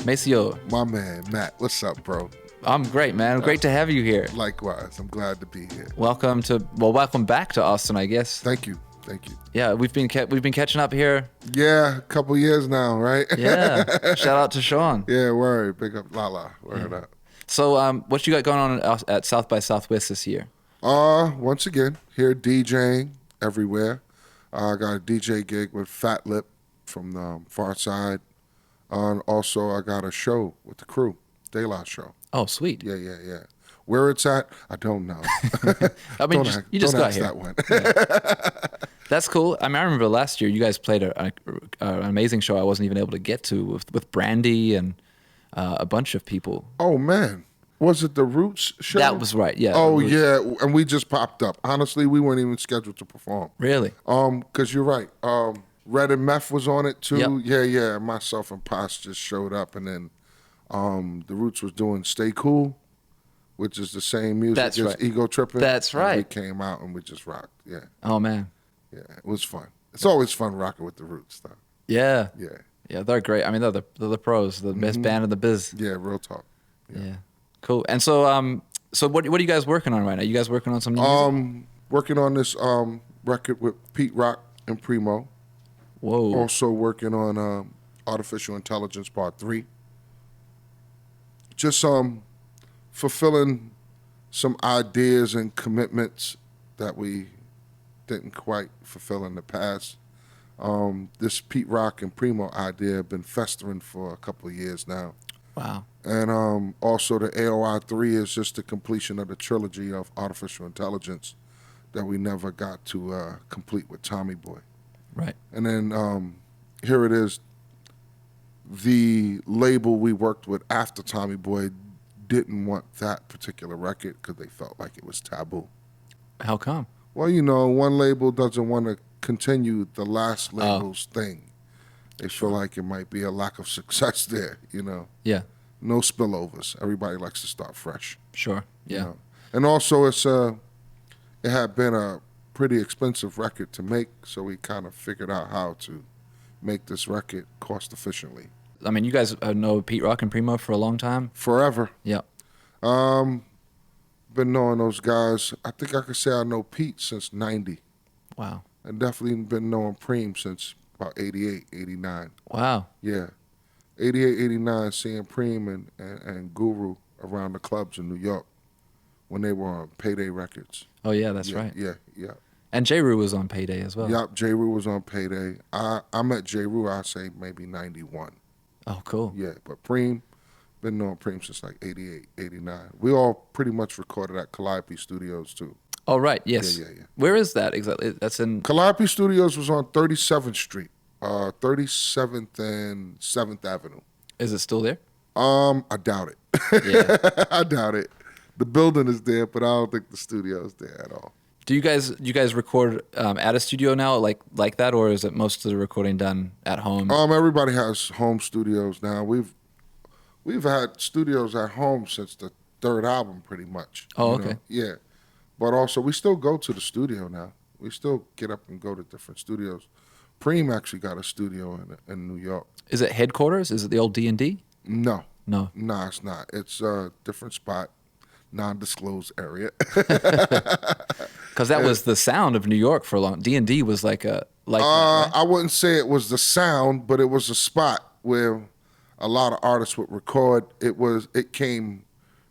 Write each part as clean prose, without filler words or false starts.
Maseo. My man, Matt. What's up, bro? I'm great, man. Great to have you here. Likewise. I'm glad to be here. Welcome back to Austin, I guess. Thank you. Yeah, we've been catching up here. Yeah, a couple years now, right? Yeah. Shout out to Sean. Yeah, word. Big up Lala. Word up. So, what you got going on at South by Southwest this year? Once again, here DJing everywhere. I got a DJ gig with Fat Lip from the Foresight. And also, I got a show with the crew, Dilla show. Oh, sweet. Yeah. Where it's at, I don't know. I mean, you just got ask here. That one. Yeah. That's cool. I mean, I remember last year you guys played an amazing show I wasn't even able to get to with Brandy and a bunch of people. Oh, man. Was it the Roots show? That was right, yeah. Oh, yeah, and we just popped up. Honestly, we weren't even scheduled to perform. Really? Because you're right. Red and Meth was on it, too. Yep. Yeah. Myself and Pos just showed up, and then the Roots was doing Stay Cool, which is the same music That's as right. Ego Trippin'. That's right. And we came out, and we just rocked, yeah. Oh, man. Yeah, it was fun. It's always fun rocking with the Roots, though. Yeah. Yeah. Yeah, they're great. I mean, they're the pros, the best band in the biz. Yeah, real talk. Yeah. Cool. And so, what are you guys working on right now? You guys working on some new music? Working on this record with Pete Rock and Primo. Whoa. Also working on Artificial Intelligence Part 3. Just fulfilling some ideas and commitments that we didn't quite fulfill in the past. This Pete Rock and Primo idea have been festering for a couple of years now. Wow. And also the AOI 3 is just the completion of the trilogy of Artificial Intelligence that we never got to complete with Tommy Boy. Right. And then here it is. The label we worked with after Tommy Boy didn't want that particular record because they felt like it was taboo. How come? Well, one label doesn't want to continue the last label's thing. They feel like it might be a lack of success there, Yeah. No spillovers. Everybody likes to start fresh. Sure. Yeah. And also it had been a pretty expensive record to make, so we kind of figured out how to make this record cost efficiently. I mean, you guys know Pete Rock and Primo for a long time? Forever. Yeah. Been knowing those guys. I think I could say I know Pete since 90. Wow. And definitely been knowing Preem since about 88, 89. Wow. Yeah. 88, 89, seeing Preem and Guru around the clubs in New York when they were on Payday Records. Oh, yeah, that's right. Yeah. And J. Rue was on Payday as well. Yep, J. Rue was on Payday. I met J. Rue, I say maybe 91. Oh, cool. Yeah, but Preem, been knowing Preem since like 88, 89. We all pretty much recorded at Calliope Studios too. Oh, right, yes. Yeah. Where is that exactly? That's in... Calliope Studios was on 37th Street, 37th and 7th Avenue. Is it still there? I doubt it. Yeah. I doubt it. The building is there, but I don't think the studio is there at all. Do you guys record at a studio now like that, or is it most of the recording done at home? Everybody has home studios now. We've had studios at home since the third album, pretty much. Oh, okay. Yeah, but also we still go to the studio now. We still get up and go to different studios. Preem actually got a studio in New York. Is it headquarters? Is it the old D&D? No, it's not. It's a different spot, non-disclosed area. Because that was the sound of New York for a long. D&D was like that, right? I wouldn't say it was the sound, but it was a spot where a lot of artists would record. It came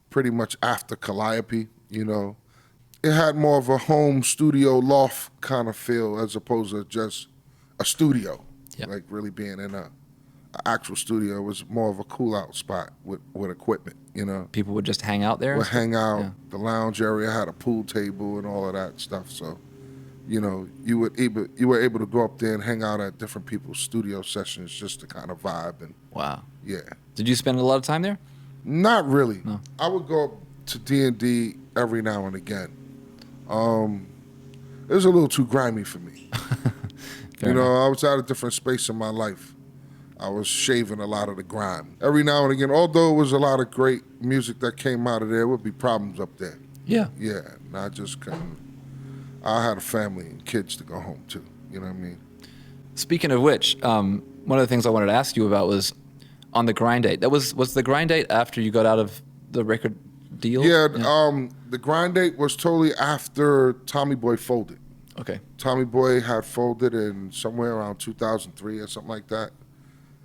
pretty much after Calliope. It had more of a home studio loft kind of feel as opposed to just a studio. Yep. Like really being in a actual studio. It was more of a cool out spot with equipment. People would just hang out there? Would hang out. Yeah. The lounge area had a pool table and all of that stuff. So, you were able to go up there and hang out at different people's studio sessions just to kind of vibe and. Wow. Yeah. Did you spend a lot of time there? Not really. No. I would go up to D&D every now and again. It was a little too grimy for me. Fair enough. I was at a different space in my life. I was shaving a lot of the grime. Every now and again, although it was a lot of great music that came out of there would be problems up there. Yeah. Yeah, and I just couldn't. I had a family and kids to go home to. You know what I mean? Speaking of which, one of the things I wanted to ask you about was, On the grind date. That was the grind date after you got out of the record deal? Yeah, the grind date was totally after Tommy Boy folded. Okay. Tommy Boy had folded in somewhere around 2003 or something like that.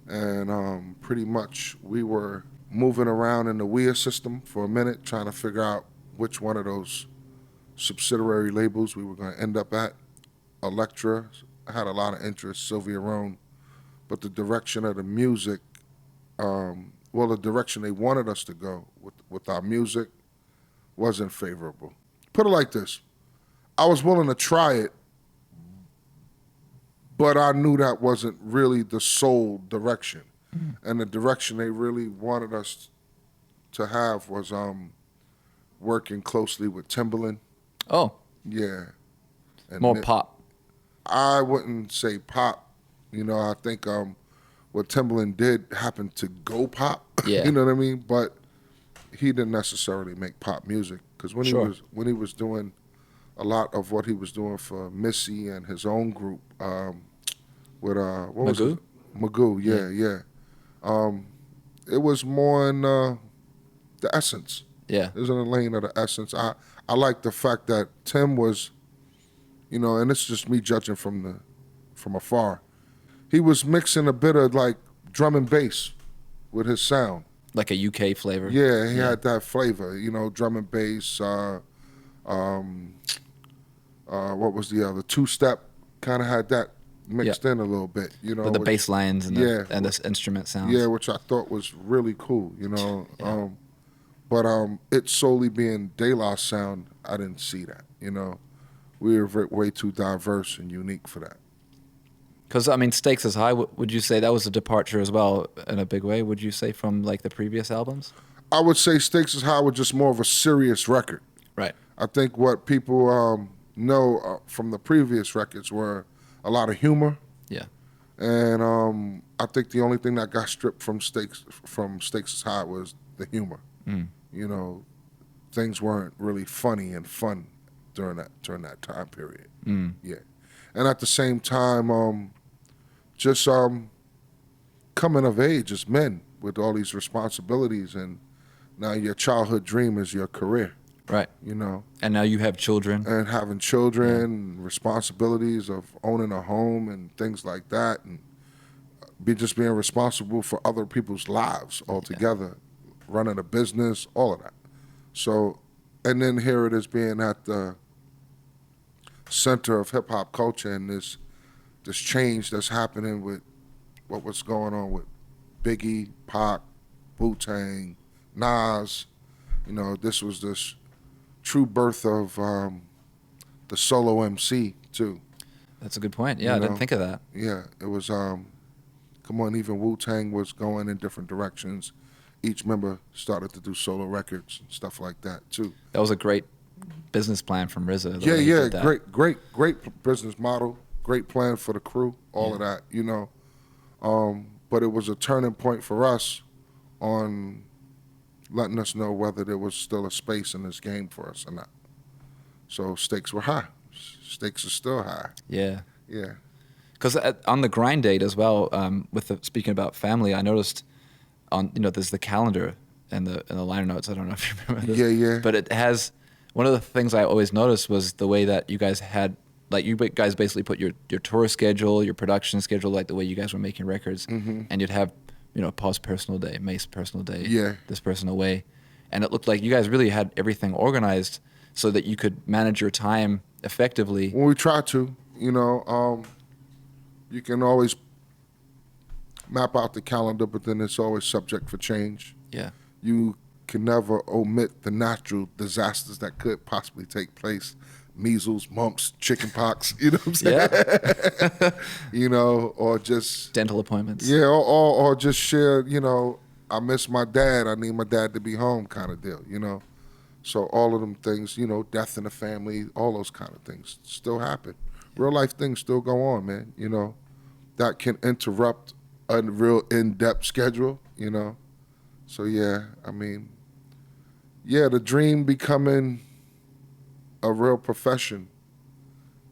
And pretty much we were moving around in the WIA system for a minute, trying to figure out which one of those subsidiary labels we were going to end up at. Elektra had a lot of interest, Sylvia Rhone, but the direction of the music, the direction they wanted us to go with our music wasn't favorable. Put it like this, I was willing to try it, but I knew that wasn't really the sole direction. And the direction they really wanted us to have was working closely with Timbaland. Oh, Yeah. And more pop. I wouldn't say pop. I think what Timbaland did happened to go pop. Yeah. You know what I mean? But he didn't necessarily make pop music, because when Sure. he was doing a lot of what he was doing for Missy and his own group with what was Magoo? it? Magoo, yeah. It was more in the essence. Yeah. It was in the lane of the essence. I like the fact that Tim was, and it's just me judging from afar. He was mixing a bit of like drum and bass with his sound. Like a UK flavor. Yeah, he had that flavor, drum and bass. What was the other? Two-step kind of had that mixed in a little bit, With the bass lines and the instrument sounds. Yeah, which I thought was really cool, But it solely being De La sound, I didn't see that, We were way too diverse and unique for that. Because, Stakes is High, would you say that was a departure as well in a big way, would you say, from like the previous albums? I would say Stakes is High was just more of a serious record. Right. I think what people know from the previous records were a lot of humor. Yeah. And I think the only thing that got stripped from Stakes is High was the humor. Things weren't really funny and fun during that time period. Yeah. And at the same time, just coming of age as men with all these responsibilities, and now your childhood dream is your career. Right. And now you have children. And having children, responsibilities of owning a home and things like that, and just being responsible for other people's lives altogether, running a business, all of that. So, and then here it is being at the center of hip hop culture, and this change that's happening with what was going on with Biggie, Pac, Wu-Tang, Nas. This was this true birth of the solo MC too. That's a good point. Yeah, I didn't think of that. Yeah, it was. Even Wu-Tang was going in different directions. Each member started to do solo records and stuff like that too. That was a great business plan from RZA. Yeah, great business model, great plan for the crew, all of that, But it was a turning point for us on letting us know whether there was still a space in this game for us or not. So stakes were high. Stakes are still high. Yeah. Yeah. Because on the grind date as well, speaking about family, I noticed there's the calendar and the liner notes. I don't know if you remember this. Yeah. But it has, one of the things I always noticed was the way that you guys had, like you guys basically put your tour schedule, your production schedule, like the way you guys were making records, and you'd have, Paul's personal day, Mace's personal day, this person away. And it looked like you guys really had everything organized so that you could manage your time effectively. Well, we try to, you can always map out the calendar, but then it's always subject for change. Yeah. You can never omit the natural disasters that could possibly take place. Measles, mumps, chickenpox, you know what I'm saying? Yeah. Or just dental appointments. Yeah, or just share, I miss my dad, I need my dad to be home kind of deal, So all of them things, death in the family, all those kind of things still happen. Real life things still go on, man, that can interrupt a real in-depth schedule, So yeah, the dream becoming a real profession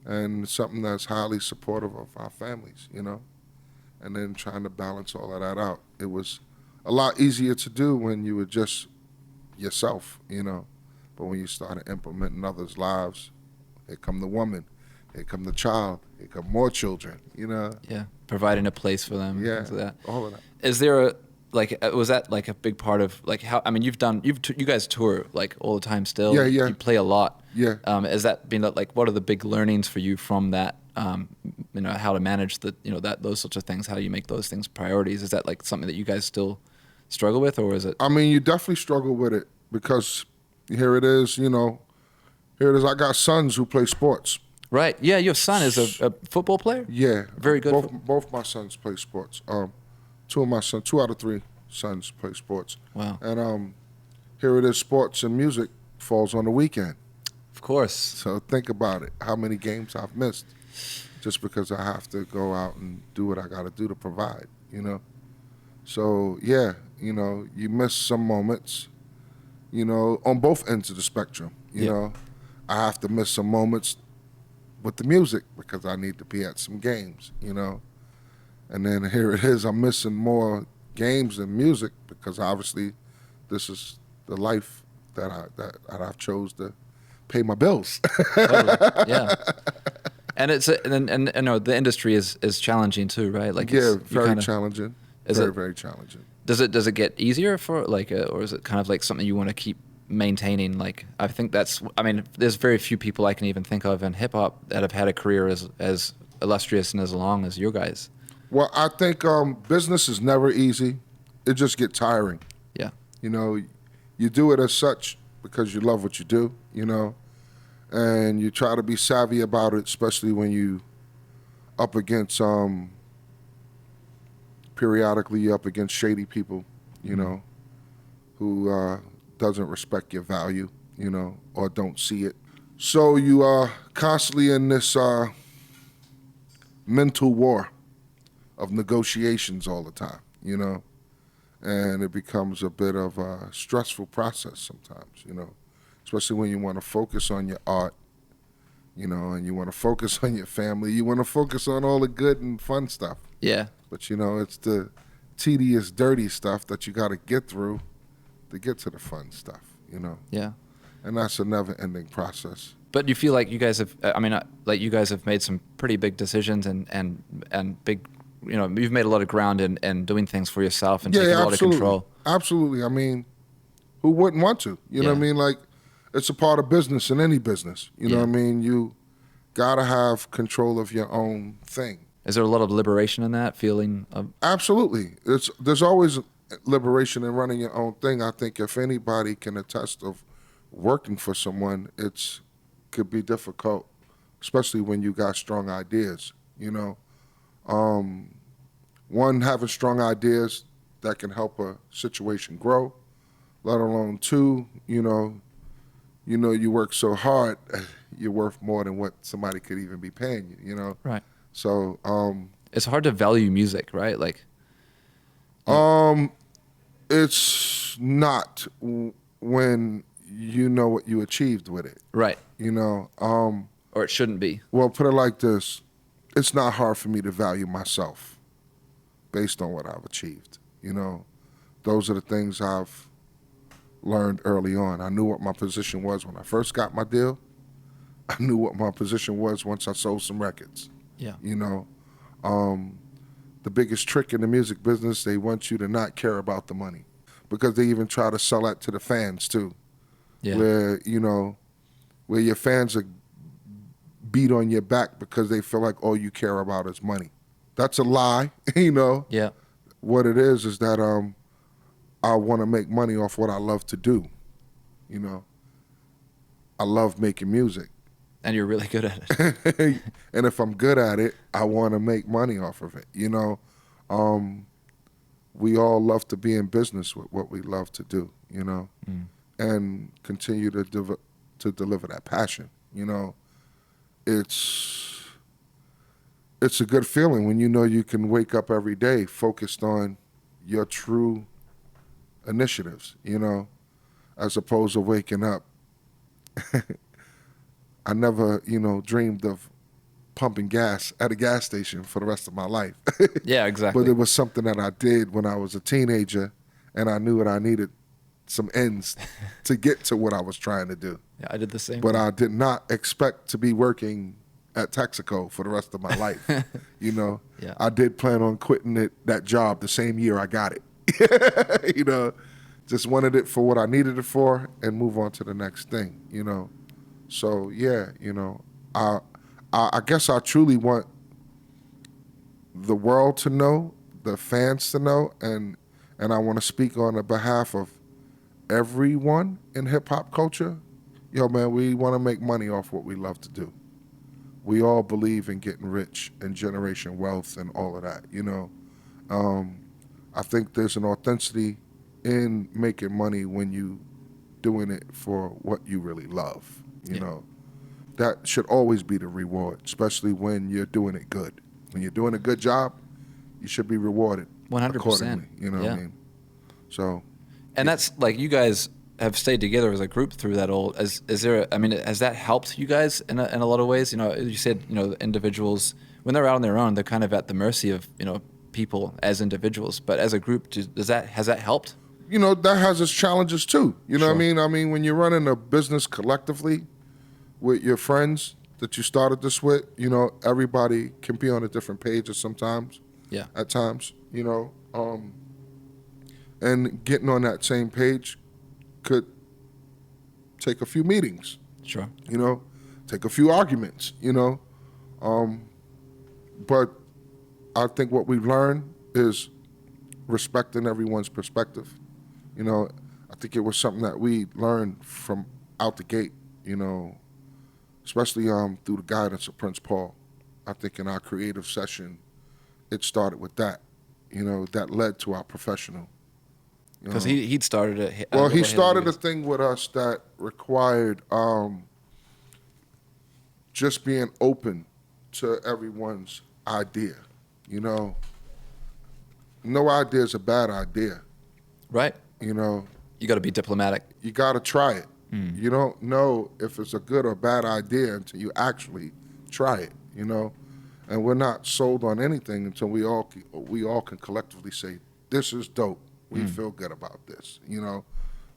and something that's highly supportive of our families, and then trying to balance all of that out. It was a lot easier to do when you were just yourself, you know. But when you start implementing others' lives, here come the woman, here come the child, here come more children, you know. Yeah, providing a place for them. Yeah, Things like that. all of that. Is there a like was that like a big part of like how I mean you guys tour like all the time still. Yeah, yeah. You play a lot. Yeah. Has that been like what are the big learnings for you from that? You know, how to manage the that those sorts of things, how you make those things priorities. Is that like something that you guys still struggle with, or is it? I mean, you definitely struggle with it because here it is, you know. Here it is. I got sons who play sports. Right. Yeah, your son is a football player. Yeah, Very good. Both my sons play sports. Two out of three sons play sports. Wow. And here it is. Sports and music falls on the weekend. Of course. So think about it. How many games I've missed just because I have to go out and do what I got to do to provide. You know. So yeah, you know, you miss some moments. You know, on both ends of the spectrum. You know, I have to miss some moments with the music because I need to be at some games, you know. And then here it is, I'm missing more games than music because obviously this is the life that I've chose to pay my bills. Totally. Yeah. And it's and you know the industry is challenging too, right? Like yeah, it's, very challenging. Very challenging. Does it get easier for like or is it kind of like something you want to keep maintaining? Like I think I mean there's very few people I can even think of in hip hop that have had a career as illustrious and as long as your guys. Well, I think business is never easy. It just gets tiring. Yeah. You know, you do it as such because you love what you do, you know, and you try to be savvy about it, especially when you up against periodically you're up against shady people, you know, who doesn't respect your value, you know, or don't see it. So you are constantly in this mental war of negotiations all the time, you know, and it becomes a bit of a stressful process sometimes, you know, especially when you want to focus on your art, you know, and you want to focus on your family. You want to focus on all the good and fun stuff. Yeah. But, you know, it's the tedious, dirty stuff that you got to get through to get to the fun stuff, you know. Yeah. And that's a never-ending process. But you feel like you guys have, I mean, like you guys have made some pretty big decisions and big, you know, you've made a lot of ground in doing things for yourself and taking a lot of control. Absolutely. I mean, who wouldn't want to? You know what I mean? Like, it's a part of business in any business. You know what I mean? You got to have control of your own thing. Is there a lot of liberation in that feeling? Absolutely. There's always liberation in running your own thing. I think if anybody can attest of working for someone, could be difficult, especially when you got strong ideas, you know. One, having strong ideas that can help a situation grow, let alone two, you know, you work so hard, you're worth more than what somebody could even be paying you, you know. Right. So it's hard to value music, right? Like it's not when you know what you achieved with it. Right. You know. Or it shouldn't be. Well, put it like this. It's not hard for me to value myself based on what I've achieved. You know, those are the things I've learned early on. I knew what my position was when I first got my deal. I knew what my position was once I sold some records. Yeah. You know, the biggest trick in the music business, they want you to not care about the money because they even try to sell that to the fans too. Yeah. Where, you know, where your fans are beat on your back because they feel like all you care about is money. That's a lie, you know. Yeah. What it is that I want to make money off what I love to do, you know. I love making music. And you're really good at it. And if I'm good at it, I want to make money off of it, you know. We all love to be in business with what we love to do, you know, and continue to deliver that passion, you know. It's a good feeling when you know you can wake up every day focused on your true initiatives, you know, as opposed to waking up. I never, you know, dreamed of pumping gas at a gas station for the rest of my life. Yeah, exactly. But it was something that I did when I was a teenager, and I knew that I needed some ends to get to what I was trying to do. Yeah, I did the same. But thing. I did not expect to be working at Texaco for the rest of my life. You know, Yeah. I did plan on quitting that job the same year I got it. You know, just wanted it for what I needed it for and move on to the next thing, you know. So yeah, you know, I guess I truly want the world to know, the fans to know, and I want to speak on the behalf of everyone in hip hop culture. Yo, man, we want to make money off what we love to do. We all believe in getting rich and generation wealth and all of that, you know. I think there's an authenticity in making money when you doing it for what you really love, you know. That should always be the reward, especially when you're doing it good. When you're doing a good job, you should be rewarded 100%. accordingly, you know what I mean? So, and that's like you guys have stayed together as a group through that old. Is there? I mean, has that helped you guys in a lot of ways? You know, you said individuals when they're out on their own, they're kind of at the mercy of people as individuals. But as a group, has that helped? You know, that has its challenges too. You know Sure. what I mean? I mean, when you're running a business collectively with your friends that you started this with, everybody can be on a different page sometimes. Yeah. At times, and getting on that same page could take a few meetings. Sure. Take a few arguments. But I think what we've learned is respecting everyone's perspective. I think it was something that we learned from out the gate. Especially through the guidance of Prince Paul. I think in our creative session, it started with that. That led to our professional. Because he'd started it. Well, he started a thing with us that required just being open to everyone's idea. No idea is a bad idea. Right. You got to be diplomatic. You got to try it. You don't know if it's a good or bad idea until you actually try it. And we're not sold on anything until we all can collectively say, this is dope. We feel good about this,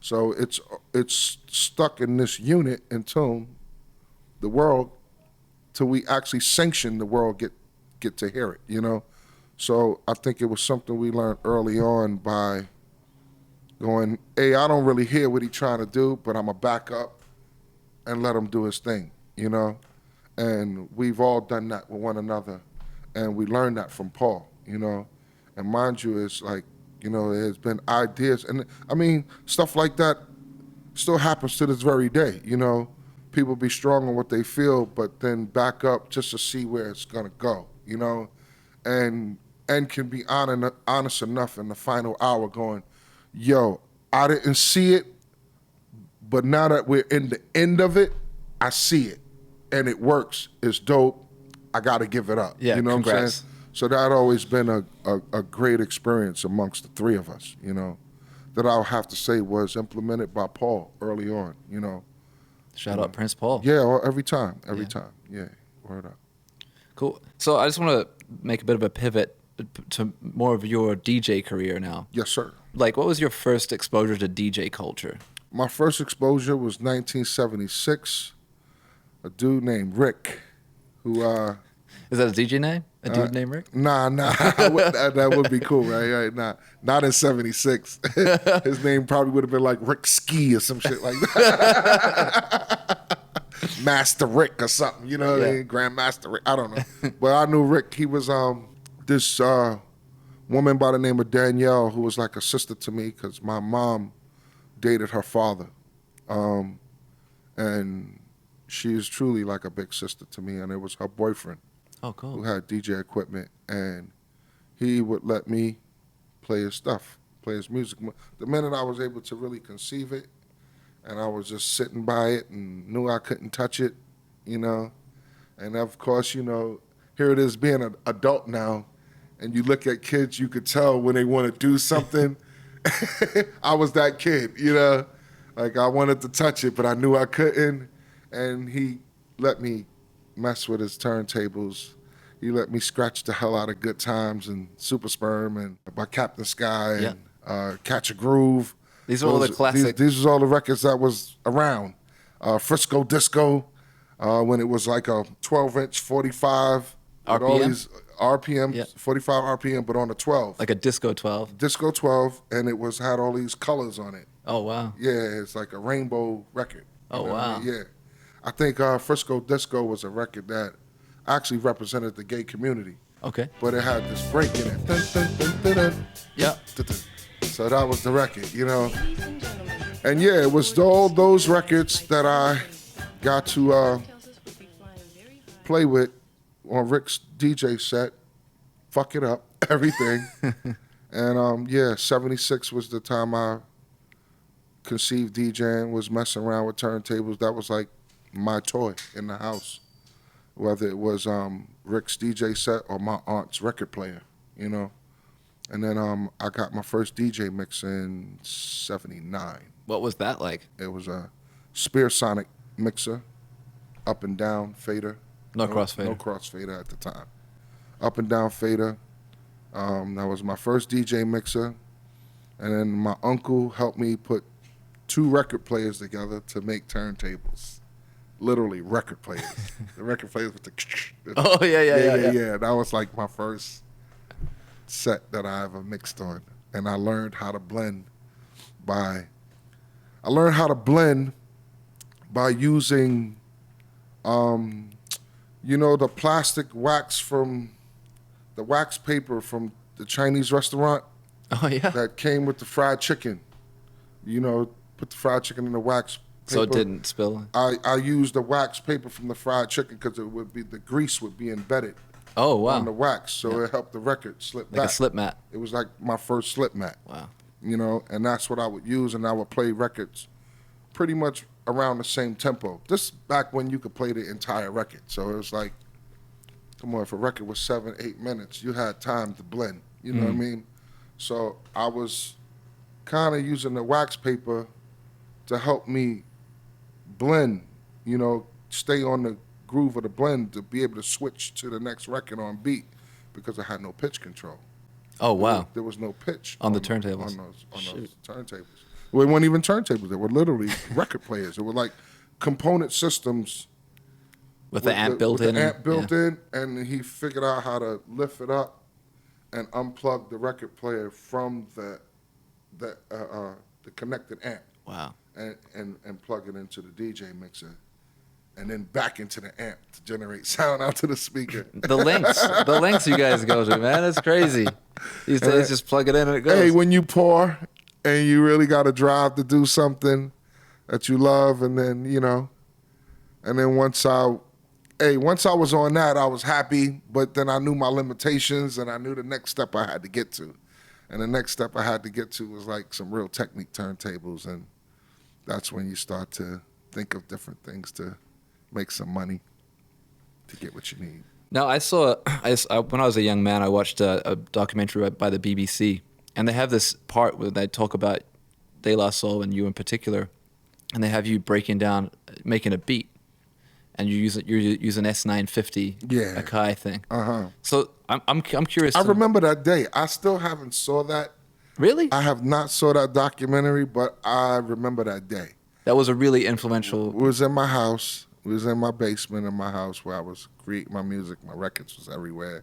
So it's stuck in this unit until we actually sanction the world get to hear it, So I think it was something we learned early on by going, hey, I don't really hear what he's trying to do, but I'm going to back up and let him do his thing, And we've all done that with one another. And we learned that from Paul, And mind you, it's like, there's been ideas. And I mean, stuff like that still happens to this very day, People be strong on what they feel, but then back up just to see where it's going to go, And can be honest enough in the final hour going, yo, I didn't see it, but now that we're in the end of it, I see it. And it works. It's dope. I got to give it up. Yeah, you know congrats. what I'm saying? So that always been a great experience amongst the three of us, that I'll have to say was implemented by Paul early on, Shout out Prince Paul. Yeah, every time. Yeah, word up. Cool. So I just want to make a bit of a pivot to more of your DJ career now. Yes, sir. Like, what was your first exposure to DJ culture? My first exposure was 1976. A dude named Rick, who is that a DJ name? A dude named Rick? Nah, that would be cool, right? Nah, not in '76. His name probably would have been like Rick Ski or some shit like that. Master Rick or something, what I mean? Grandmaster Rick. I don't know, but I knew Rick. He was this woman by the name of Danielle, who was like a sister to me because my mom dated her father, and she is truly like a big sister to me. And it was her boyfriend. Oh, cool. Who had DJ equipment, and he would let me play his stuff, play his music. The minute I was able to really conceive it, and I was just sitting by it and knew I couldn't touch it, And of course, here it is being an adult now, and you look at kids, you could tell when they want to do something. I was that kid, Like I wanted to touch it, but I knew I couldn't, and he let me mess with his turntables. He let me scratch the hell out of Good Times and Super Sperm and by Captain Sky and Catch a Groove. These are all the classic. These was all the records that was around. Frisco Disco, when it was like a 12-inch 45 with all RPM? these RPM, Yeah. 45 RPM, but on the 12. Like a Disco 12. Disco 12, and it had all these colors on it. Oh, wow. Yeah, it's like a rainbow record. You Oh, know what I wow. mean? Yeah. I think Frisco Disco was a record that actually represented the gay community. Okay. But it had this break in it. Dun, dun, dun, dun, dun, Yeah. dun, dun. So that was the record, you know. And yeah, it was all those records that I got to play with on Rick's DJ set. Fuck it up, everything. And yeah, 76 was the time I conceived DJing, was messing around with turntables. That was like my toy in the house, whether it was Rick's DJ set or my aunt's record player, you know. And then I got my first DJ mix in 79. What was that like? It was a Spear Sonic mixer, up and down fader. No crossfader. No crossfader at the time. Up and down fader. That was my first DJ mixer. And then my uncle helped me put 2 record players together to make turntables. Literally record players. The record players with the... Oh, yeah. That was like my first set that I ever mixed on. And I learned how to blend by using, the plastic wax from the wax paper from the Chinese restaurant Oh, yeah. that came with the fried chicken. Put the fried chicken in the wax paper. So it didn't spill? I used the wax paper from the fried chicken because the grease would be embedded Oh, wow. on the wax, so it helped the record slip back. Like a slip mat. It was like my first slip mat. Wow. And that's what I would use, and I would play records pretty much around the same tempo. This back when you could play the entire record. So it was like, come on, if a record was 7-8 minutes, you had time to blend. You know what I mean? So I was kind of using the wax paper to help me blend, stay on the groove of the blend to be able to switch to the next record on beat because I had no pitch control. Oh, wow. There was no pitch On the turntables. On those turntables. Well, it weren't even turntables. They were literally record players. It were like component systems With the amp built in? The amp built in, and he figured out how to lift it up and unplug the record player from the connected amp. Wow. And plug it into the DJ mixer, and then back into the amp to generate sound out to the speaker. The lengths you guys go to, man. It's crazy. These days, just plug it in and it goes. Hey, when you pour and you really got to drive to do something that you love, and then, and then once I was on that, I was happy, but then I knew my limitations and I knew the next step I had to get to. And the next step I had to get to was like some real Technic turntables, and that's when you start to think of different things to make some money to get what you need. Now, when I was a young man, I watched a documentary by the BBC, and they have this part where they talk about De La Soul and you in particular, and they have you breaking down, making a beat, and you use an S950 Akai thing. So I'm curious. I remember that day. I still haven't saw that. Really? I have not saw that documentary, but I remember that day. That was a really influential. It was in my house. It was in my basement in my house where I was creating my music. My records was everywhere.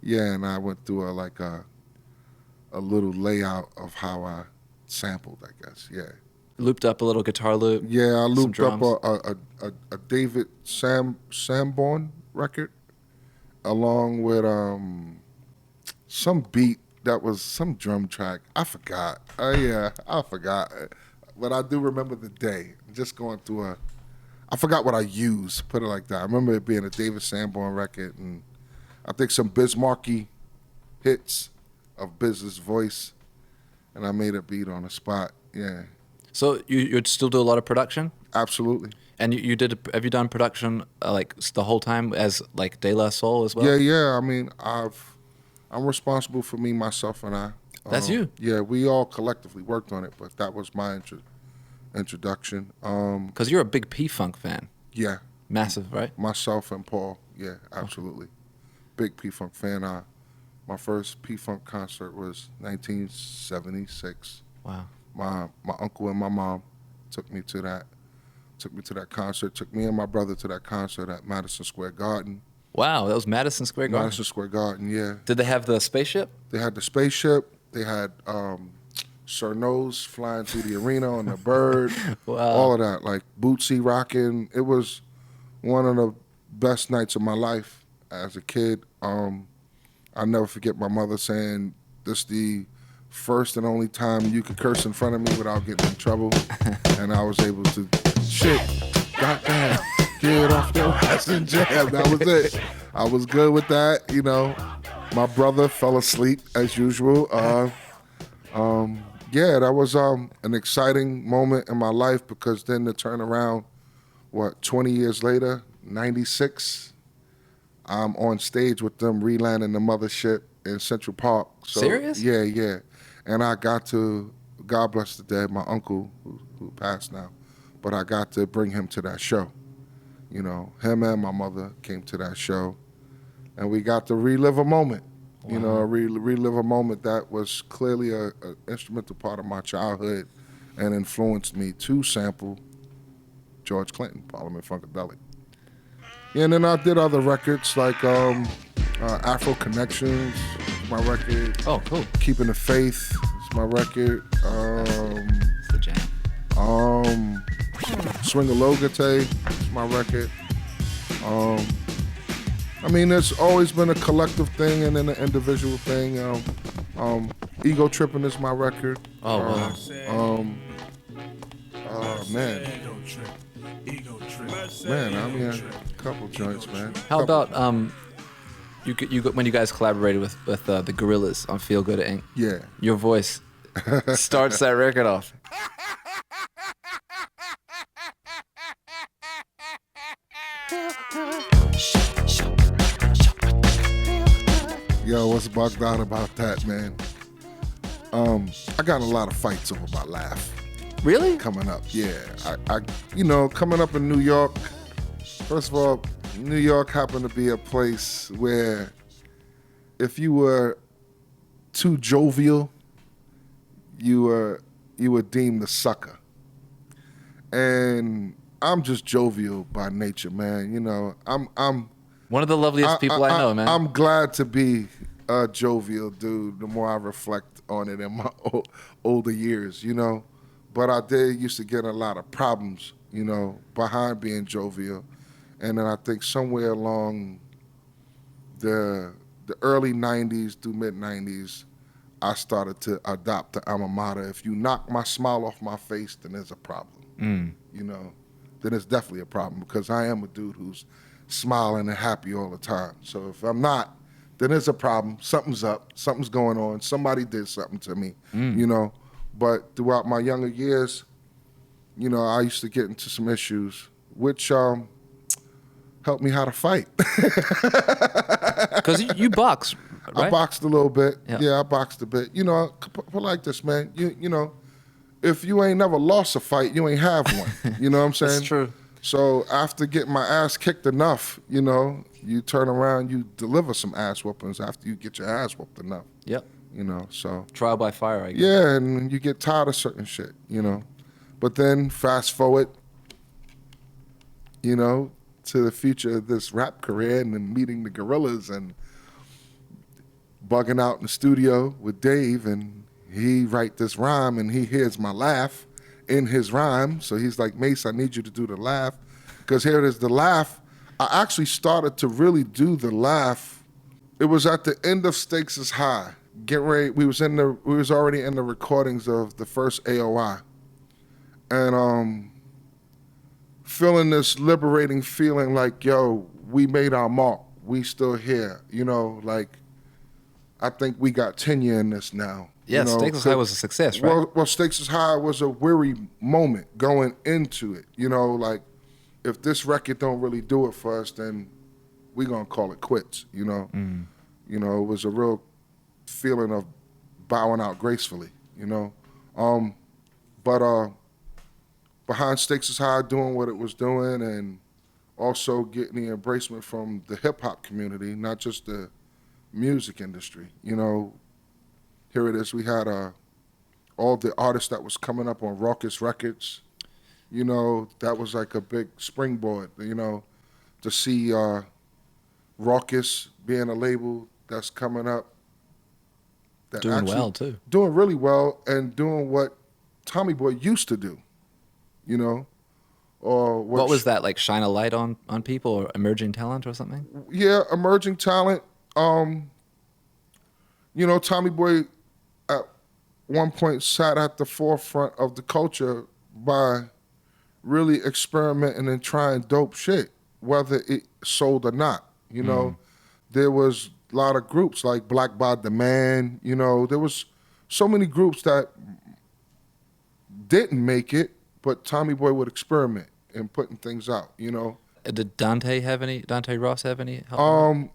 Yeah, and I went through a little layout of how I sampled, I guess. Yeah. Looped up a little guitar loop. Yeah, I looped up a David Sanborn record along with some beat that was some drum track. I forgot. I forgot. But I do remember the day. Just going through I forgot what I used, put it like that. I remember it being a David Sanborn record, and I think some Bismarcky hits of Biz's voice, and I made a beat on the spot. Yeah. So you still do a lot of production? Absolutely. And have you done production like the whole time as like De La Soul as well? Yeah. I mean, I'm responsible for me, myself, and I. That's you. Yeah, we all collectively worked on it, but that was my introduction. Because you're a big P-Funk fan. Yeah. Massive, right? Myself and Paul. Yeah, absolutely. Big P-Funk fan. My first P-Funk concert was 1976. Wow. My uncle and my mom took me to that concert. Took me and my brother to that concert at Madison Square Garden. Wow, that was Madison Square Garden. Madison Square Garden, yeah. Did they have the spaceship? They had the spaceship. They had Sir Nose flying through the arena on the bird. Wow. All of that, like Bootsy rocking. It was one of the best nights of my life as a kid. I'll never forget my mother saying, "This the first and only time you could curse in front of me without getting in trouble." And I was able to, goddamn, get off your ass and jam. That was it. I was good with that, you know. My brother fell asleep as usual. Yeah, that was an exciting moment in my life, because then to turn around, 20 years later, 96, I'm on stage with them relanding the mothership in Central Park. So, Serious? Yeah. And I got to, God bless the dead, my uncle, who passed now, but I got to bring him to that show. You know, him and my mother came to that show, and we got to relive a moment. Wow. You know, relive a moment that was clearly a instrumental part of my childhood and influenced me to sample George Clinton, Parliament Funkadelic. Yeah, and then I did other records like Afro Connections, my record. Oh, cool. Keeping the Faith is my record. It's the jam. Swing-a-Logate is my record. I mean, it's always been a collective thing and then an individual thing. Ego Tripping is my record. Oh, wow. Man, I mean, a couple joints, man. How about you when you guys collaborated with the Gorillas on Feel Good Inc.? Yeah. Your voice starts that record off. Yo, what's bugged out about that, man? I got in a lot of fights over my laugh. Really? Coming up, yeah. I coming up in New York. First of all, New York happened to be a place where if you were too jovial, you were deemed a sucker. And I'm just jovial by nature, man. You know, I'm one of the loveliest people I know, man. I'm glad to be a jovial dude the more I reflect on it in my older years, you know. But I used to get a lot of problems, you know, behind being jovial. And then I think somewhere along the early 90s through mid-90s, I started to adopt the alma mater. If you knock my smile off my face, then there's a problem, you know. Then it's definitely a problem, because I am a dude who's smiling and happy all the time. So if I'm not, then there's a problem. Something's up. Something's going on. Somebody did something to me, you know. But throughout my younger years, you know, I used to get into some issues, which helped me how to fight. Because you box, right? I boxed a little bit. Yeah. I boxed a bit. You know, put like this, man. You know, if you ain't never lost a fight, you ain't have one. You know what I'm saying? That's true. So after getting my ass kicked enough, you know, you turn around, you deliver some ass whoopings after you get your ass whooped enough. Yep. You know, so. Trial by fire, I guess. Yeah, and you get tired of certain shit, you know. But then fast forward, you know, to the future of this rap career, and then meeting the Gorillas and bugging out in the studio with Dave, and he write this rhyme and he hears my laugh in his rhyme. So he's like, Mace, I need you to do the laugh. Because here it is, the laugh. I actually started to really do the laugh. It was at the end of Stakes is High. Get ready. We was already in the recordings of the first AOI. And feeling this liberating feeling like, yo, we made our mark. We still here. You know, like, I think we got tenure in this now. Yeah, you know, Stakes is High was a success, right? Well, Stakes is High was a weary moment going into it. You know, like, if this record don't really do it for us, then we gonna call it quits, you know? You know, it was a real feeling of bowing out gracefully, you know? But behind Stakes is High doing what it was doing, and also getting the embracement from the hip-hop community, not just the music industry. You know, here it is. We had all the artists that was coming up on Raucous Records. You know, that was like a big springboard, you know, to see Raucous being a label that's coming up. That Doing actually well, too. Doing really well and doing what Tommy Boy used to do, you know. Or What was that, like shine a light on people or emerging talent or something? Yeah, emerging talent. You know, Tommy Boy at one point sat at the forefront of the culture by really experimenting and trying dope shit, whether it sold or not. You know, there was a lot of groups like Black by Demand. You know, there was so many groups that didn't make it, but Tommy Boy would experiment in putting things out. You know, Did Dante Ross have any help? On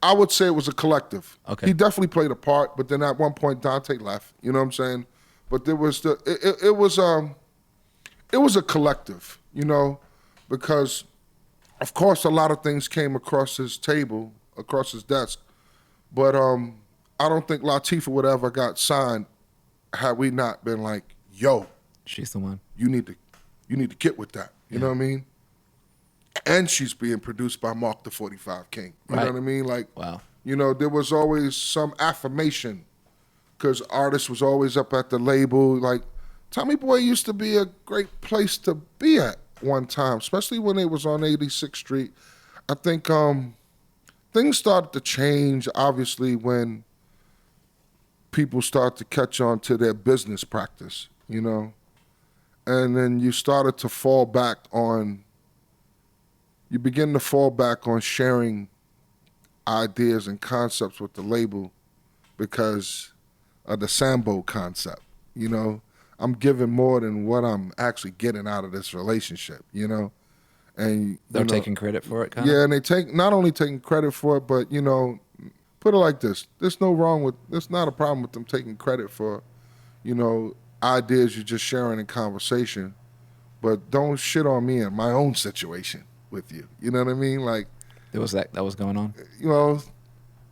I would say it was a collective. Okay. He definitely played a part, but then at one point Dante left. You know what I'm saying? But there was it was a collective, you know, because of course a lot of things came across his table, across his desk, but I don't think Latifah would ever got signed had we not been like, yo, She's the one. you need to get with that. You know what I mean? And she's being produced by Mark the 45 King. You know Right. what I mean? Like, Wow. you know, there was always some affirmation because artists was always up at the label. Like, Tommy Boy used to be a great place to be at one time, especially when it was on 86th Street. I think things started to change, obviously, when people start to catch on to their business practice, you know? And then you started to fall back on, you begin to fall back on sharing ideas and concepts with the label because of the Sambo concept, you know? I'm giving more than what I'm actually getting out of this relationship, you know? And They're you know, taking credit for it, kind of? yeah, and they take not only taking credit for it, but you know, put it like this: there's not a problem with them taking credit for, you know, ideas you're just sharing in conversation, but don't shit on me in my own situation with you. You know what I mean? Like, There was that was going on. you know,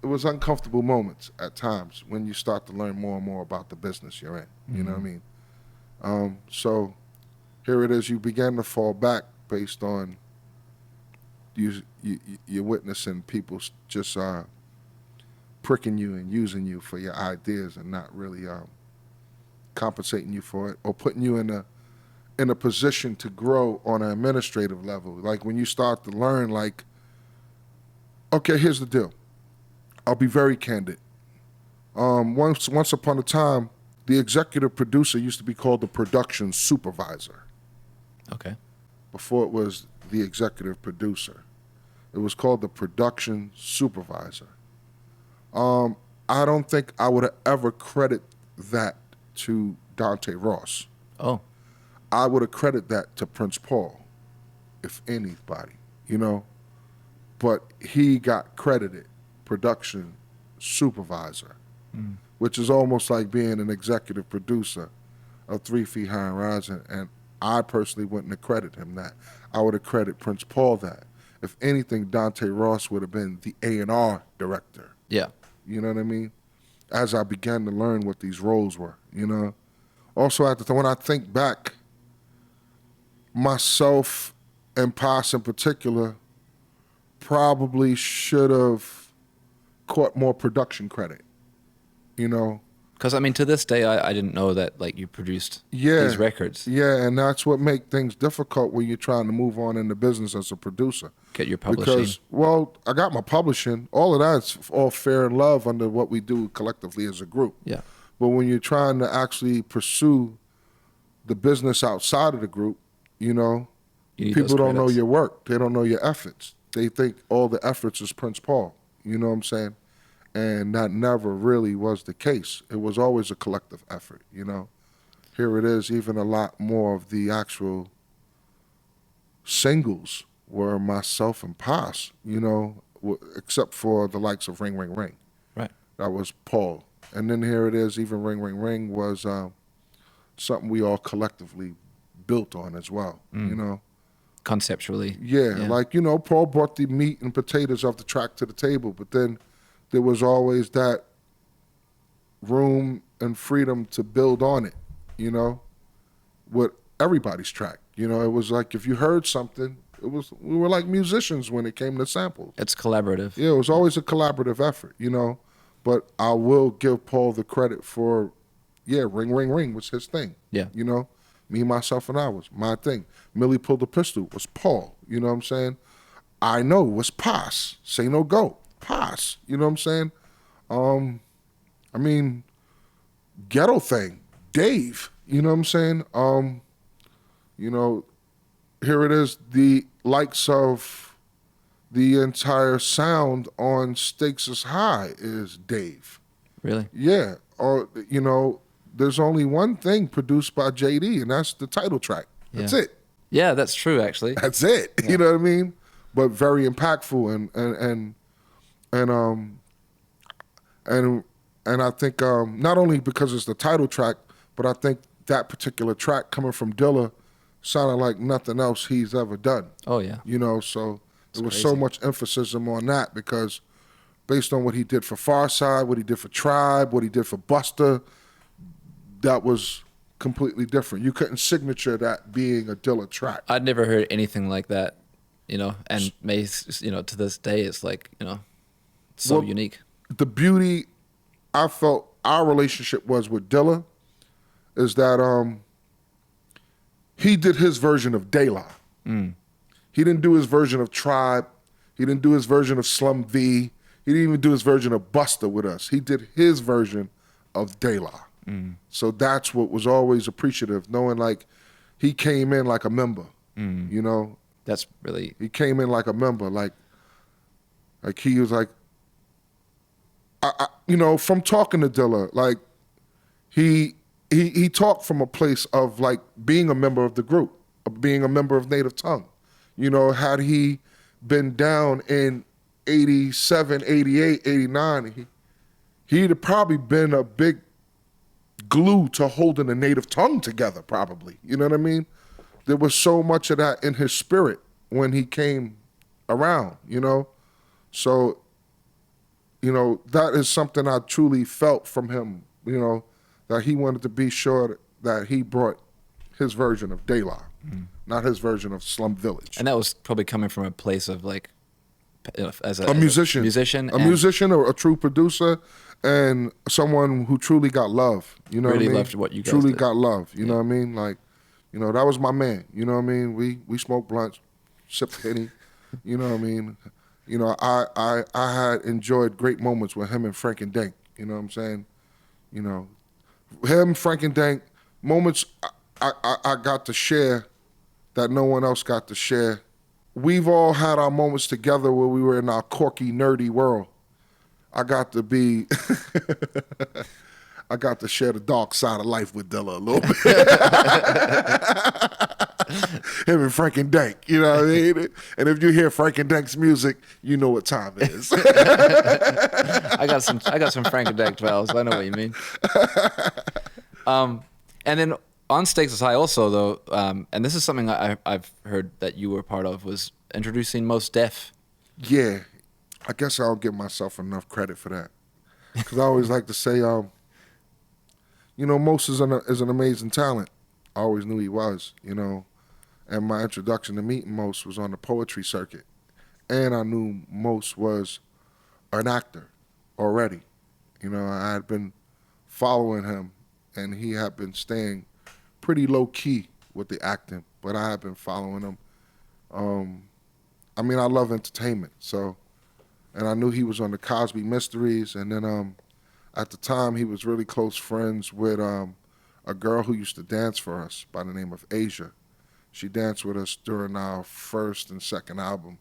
it was uncomfortable moments at times when you start to learn more and more about the business you're in. You know what I mean? So here it is. You began to fall back based on you're witnessing people just pricking you and using you for your ideas and not really compensating you for it or putting you in a position to grow on an administrative level. Like when you start to learn, like, okay, here's the deal. I'll be very candid. Once upon a time, the executive producer used to be called the production supervisor Okay. before it was the executive producer. It was called the production supervisor. I don't think I would have ever credit that to Dante Ross. Oh, I would have credited that to Prince Paul, if anybody, you know. But he got credited production supervisor, which is almost like being an executive producer of 3 Feet High and Rising. And I personally wouldn't have credited him that. I would have credited Prince Paul that. If anything, Dante Ross would have been the A&R director. yeah. You know what I mean? As I began to learn what these roles were, you know. Also, when I think back, myself and Paz in particular probably should have caught more production credit, you know. Because, I mean, to this day, I didn't know that, like, you produced these records. Yeah, and that's what make things difficult when you're trying to move on in the business as a producer. Get your publishing. Because, well, I got my publishing. All of that's all fair and love under what we do collectively as a group. Yeah. But when you're trying to actually pursue the business outside of the group, you know, You need people those don't know credits. your work. They don't know your efforts. They think all the efforts is Prince Paul. You know what I'm saying? And that never really was the case. It was always a collective effort, you know. Here it is, even a lot more of the actual singles were myself and Paz, you know, except for the likes of Ring, Ring, Ring. Right. That was Paul. And then here it is, even Ring, Ring, Ring was something we all collectively built on as well, you know. Conceptually. Yeah, like, you know, Paul brought the meat and potatoes of the track to the table, but then there was always that room and freedom to build on it, you know, with everybody's track. You know, it was like if you heard something, we were like musicians when it came to samples. It's collaborative. Yeah, it was always a collaborative effort, you know. But I will give Paul the credit for, Ring Ring Ring was his thing. Yeah. You know, Me, Myself, and I was my thing. Millie Pulled the Pistol was Paul. You know what I'm saying? I Know was Pos. Say No Go. Pos. You know what I'm saying? I mean, Ghetto Thing, Dave. You know what I'm saying? You know, here it is, the likes of the entire sound on Stakes is High is Dave. Really? Yeah. Or, you know, there's only one thing produced by JD, and that's the title track. That's it. Yeah, that's true, actually. That's it. Yeah. You know what I mean? But very impactful and I think not only because it's the title track, but I think that particular track coming from Dilla sounded like nothing else he's ever done. Oh, yeah. You know, so there was crazy. so much emphasis on that because based on what he did for Foresight, what he did for Tribe, what he did for Busta, that was completely different. You couldn't signature that being a Dilla track. I'd never heard anything like that, you know, and to this day, it's like, you know, so unique. The beauty I felt our relationship was with Dilla is that he did his version of De La. He didn't do his version of Tribe. He didn't do his version of Slum V. He didn't even do his version of Busta with us. He did his version of De La. So that's what was always appreciative, knowing like he came in like a member, you know? That's really... He came in like a member, like he was like, you know, from talking to Dilla, like he talked from a place of like being a member of the group, of being a member of Native Tongue. You know, had he been down in 87, 88, 89, he'd have probably been a big glue to holding the Native Tongue together, probably. You know what I mean? There was so much of that in his spirit when he came around, you know? So, you know, that is something I truly felt from him, you know, that he wanted to be sure that he brought his version of De La, not his version of Slum Village. And that was probably coming from a place of like, you know, as a musician. A musician or a true producer and someone who truly got love. You know really what I mean? loved what you guys truly did. got love. You know what I mean? Like, you know, that was my man. You know what I mean? We smoked blunts, sipped Henny. You know what I mean? You know, I had enjoyed great moments with him and Frank and Dank. You know what I'm saying? You know, him, Frank and Dank, moments I got to share that no one else got to share. We've all had our moments together where we were in our quirky, nerdy world. I got to be, I got to share the dark side of life with Dilla a little bit. Him and Frank and Dank, you know what I mean? And if you hear Frank and Dank's music, you know what time it is. I got some Frank and Dank 12s. I know what you mean. And then on Stakes is High also, though, and this is something I've heard that you were part of, was introducing Mos Def. Yeah, I guess I don't give myself enough credit for that. Because I always like to say, you know, Mos is an amazing talent. I always knew he was, you know. And my introduction to meeting Mos was on the poetry circuit. And I knew Mos was an actor already. You know, I had been following him, and he had been staying pretty low-key with the acting, but I had been following him. I mean, I love entertainment, so, and I knew he was on the Cosby Mysteries, and then at the time he was really close friends with a girl who used to dance for us by the name of Asia. She danced with us during our first and second album,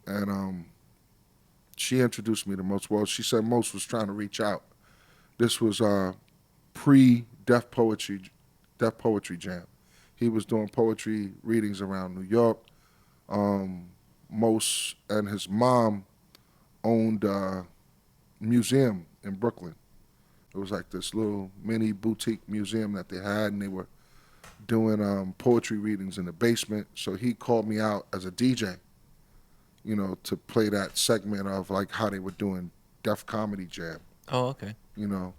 and she introduced me to Mos. Well, she said Mos was trying to reach out. This was pre-Def Poetry Jam. He was doing poetry readings around New York. Mos and his mom owned a museum in Brooklyn. It was like this little mini boutique museum that they had, and they were doing poetry readings in the basement. So he called me out as a DJ, you know, to play that segment of like how they were doing Def Comedy Jam. Oh, okay. You know,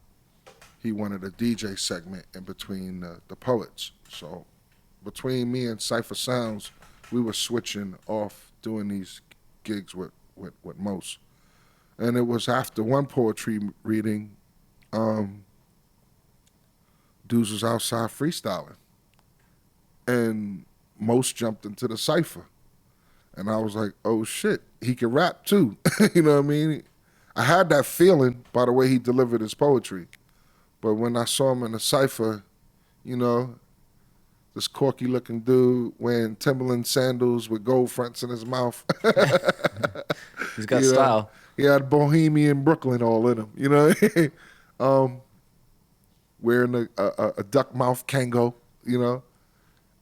he wanted a DJ segment in between the poets. So between me and Cypher Sounds, we were switching off doing these gigs with Mos. And it was after one poetry reading, dudes was outside freestyling. And Mos jumped into the cypher. And I was like, oh shit, he can rap too. You know what I mean? I had that feeling by the way he delivered his poetry. But when I saw him in the cypher, you know, this corky looking dude wearing Timberland sandals with gold fronts in his mouth. He's got You know, style. he had Bohemian Brooklyn all in him, you know? Wearing a duck mouth Kango, you know?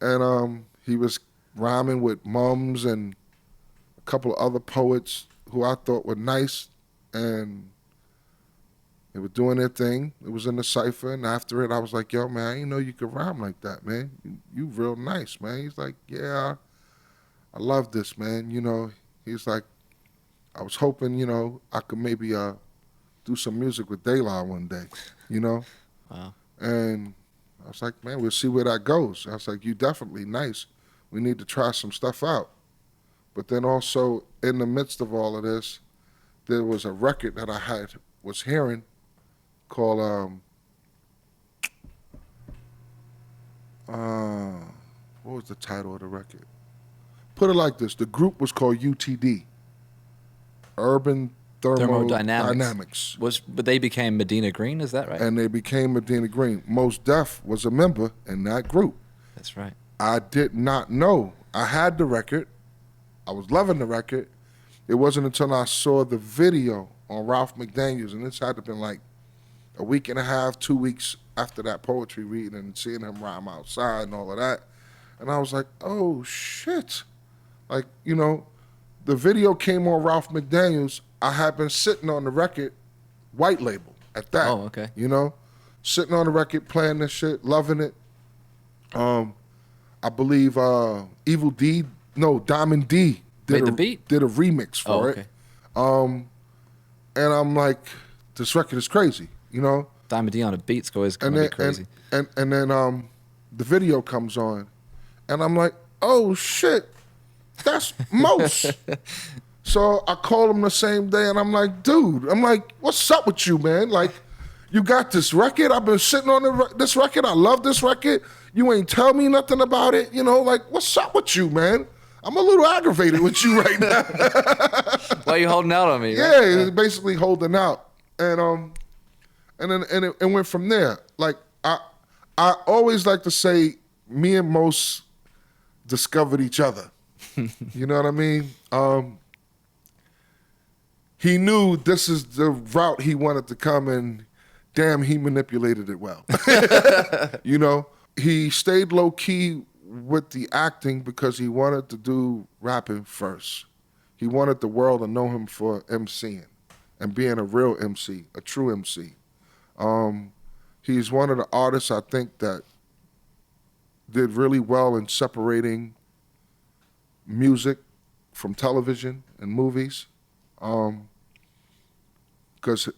And he was rhyming with Mums and a couple of other poets who I thought were nice, and they were doing their thing. It was in the cypher, and after it, I was like, yo, man, I didn't know you could rhyme like that, man. You real nice, man. He's like, yeah, I love this, man. You know, he's like, I was hoping, you know, I could maybe do some music with Dilla one day, you know? Wow. And I was like, man, we'll see where that goes. I was like, you definitely nice. We need to try some stuff out. But then also, in the midst of all of this, there was a record that I was hearing called, what was the title of the record? Put it like this, the group was called UTD, Urban Thermodynamics. But they became Medina Green, is that right? And they became Medina Green. Mos Def was a member in that group. That's right. I did not know. I had the record. I was loving the record. It wasn't until I saw the video on Ralph McDaniels, and this had to have been like a week and a half, 2 weeks after that poetry reading and seeing him rhyme outside and all of that. And I was like, oh, shit. Like, you know, the video came on Ralph McDaniels. I had been sitting on the record, white label, at that. Oh, okay. You know, sitting on the record, playing this shit, loving it. I believe Diamond D Made the beat? did a remix for okay. it. And I'm like, this record is crazy, you know? Diamond D on a beat's always going to be crazy. And then the video comes on, and I'm like, oh shit, that's Mos. So I called him the same day, and I'm like, dude, what's up with you, man? Like, you got this record? I've been sitting on this record. I love this record. You ain't tell me nothing about it. You know, like, what's up with you, man? I'm a little aggravated with you right now. Why are you holding out on me? Yeah, right? He's basically holding out. And then it went from there. Like, I always like to say me and Mos discovered each other. You know what I mean? He knew this is the route he wanted to come, and damn, he manipulated it well. You know? He stayed low-key with the acting because he wanted to do rapping first. He wanted the world to know him for MCing and being a real MC, a true MC. He's one of the artists I think that did really well in separating music from television and movies. Because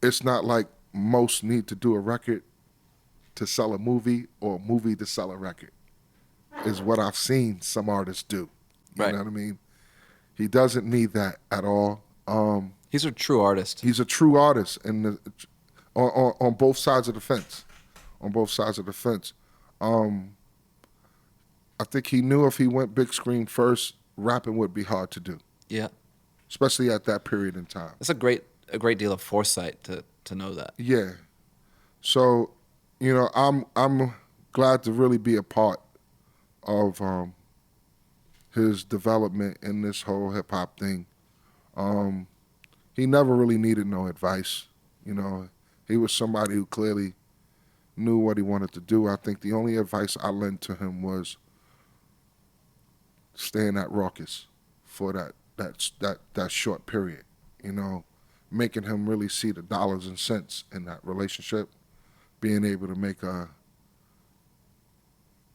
it's not like most need to do a record to sell a movie or a movie to sell a record, is what I've seen some artists do. You know what I mean? He doesn't need that at all. He's a true artist. He's a true artist, and on both sides of the fence. On both sides of the fence. I think he knew if he went big screen first, rapping would be hard to do. Yeah. Especially at that period in time. It's a great deal of foresight to know that. Yeah. So, you know, I'm glad to really be a part of his development in this whole hip hop thing. He never really needed no advice. You know, he was somebody who clearly knew what he wanted to do. I think the only advice I lent to him was staying at Raucous for that short period. You know, making him really see the dollars and cents in that relationship, being able to make a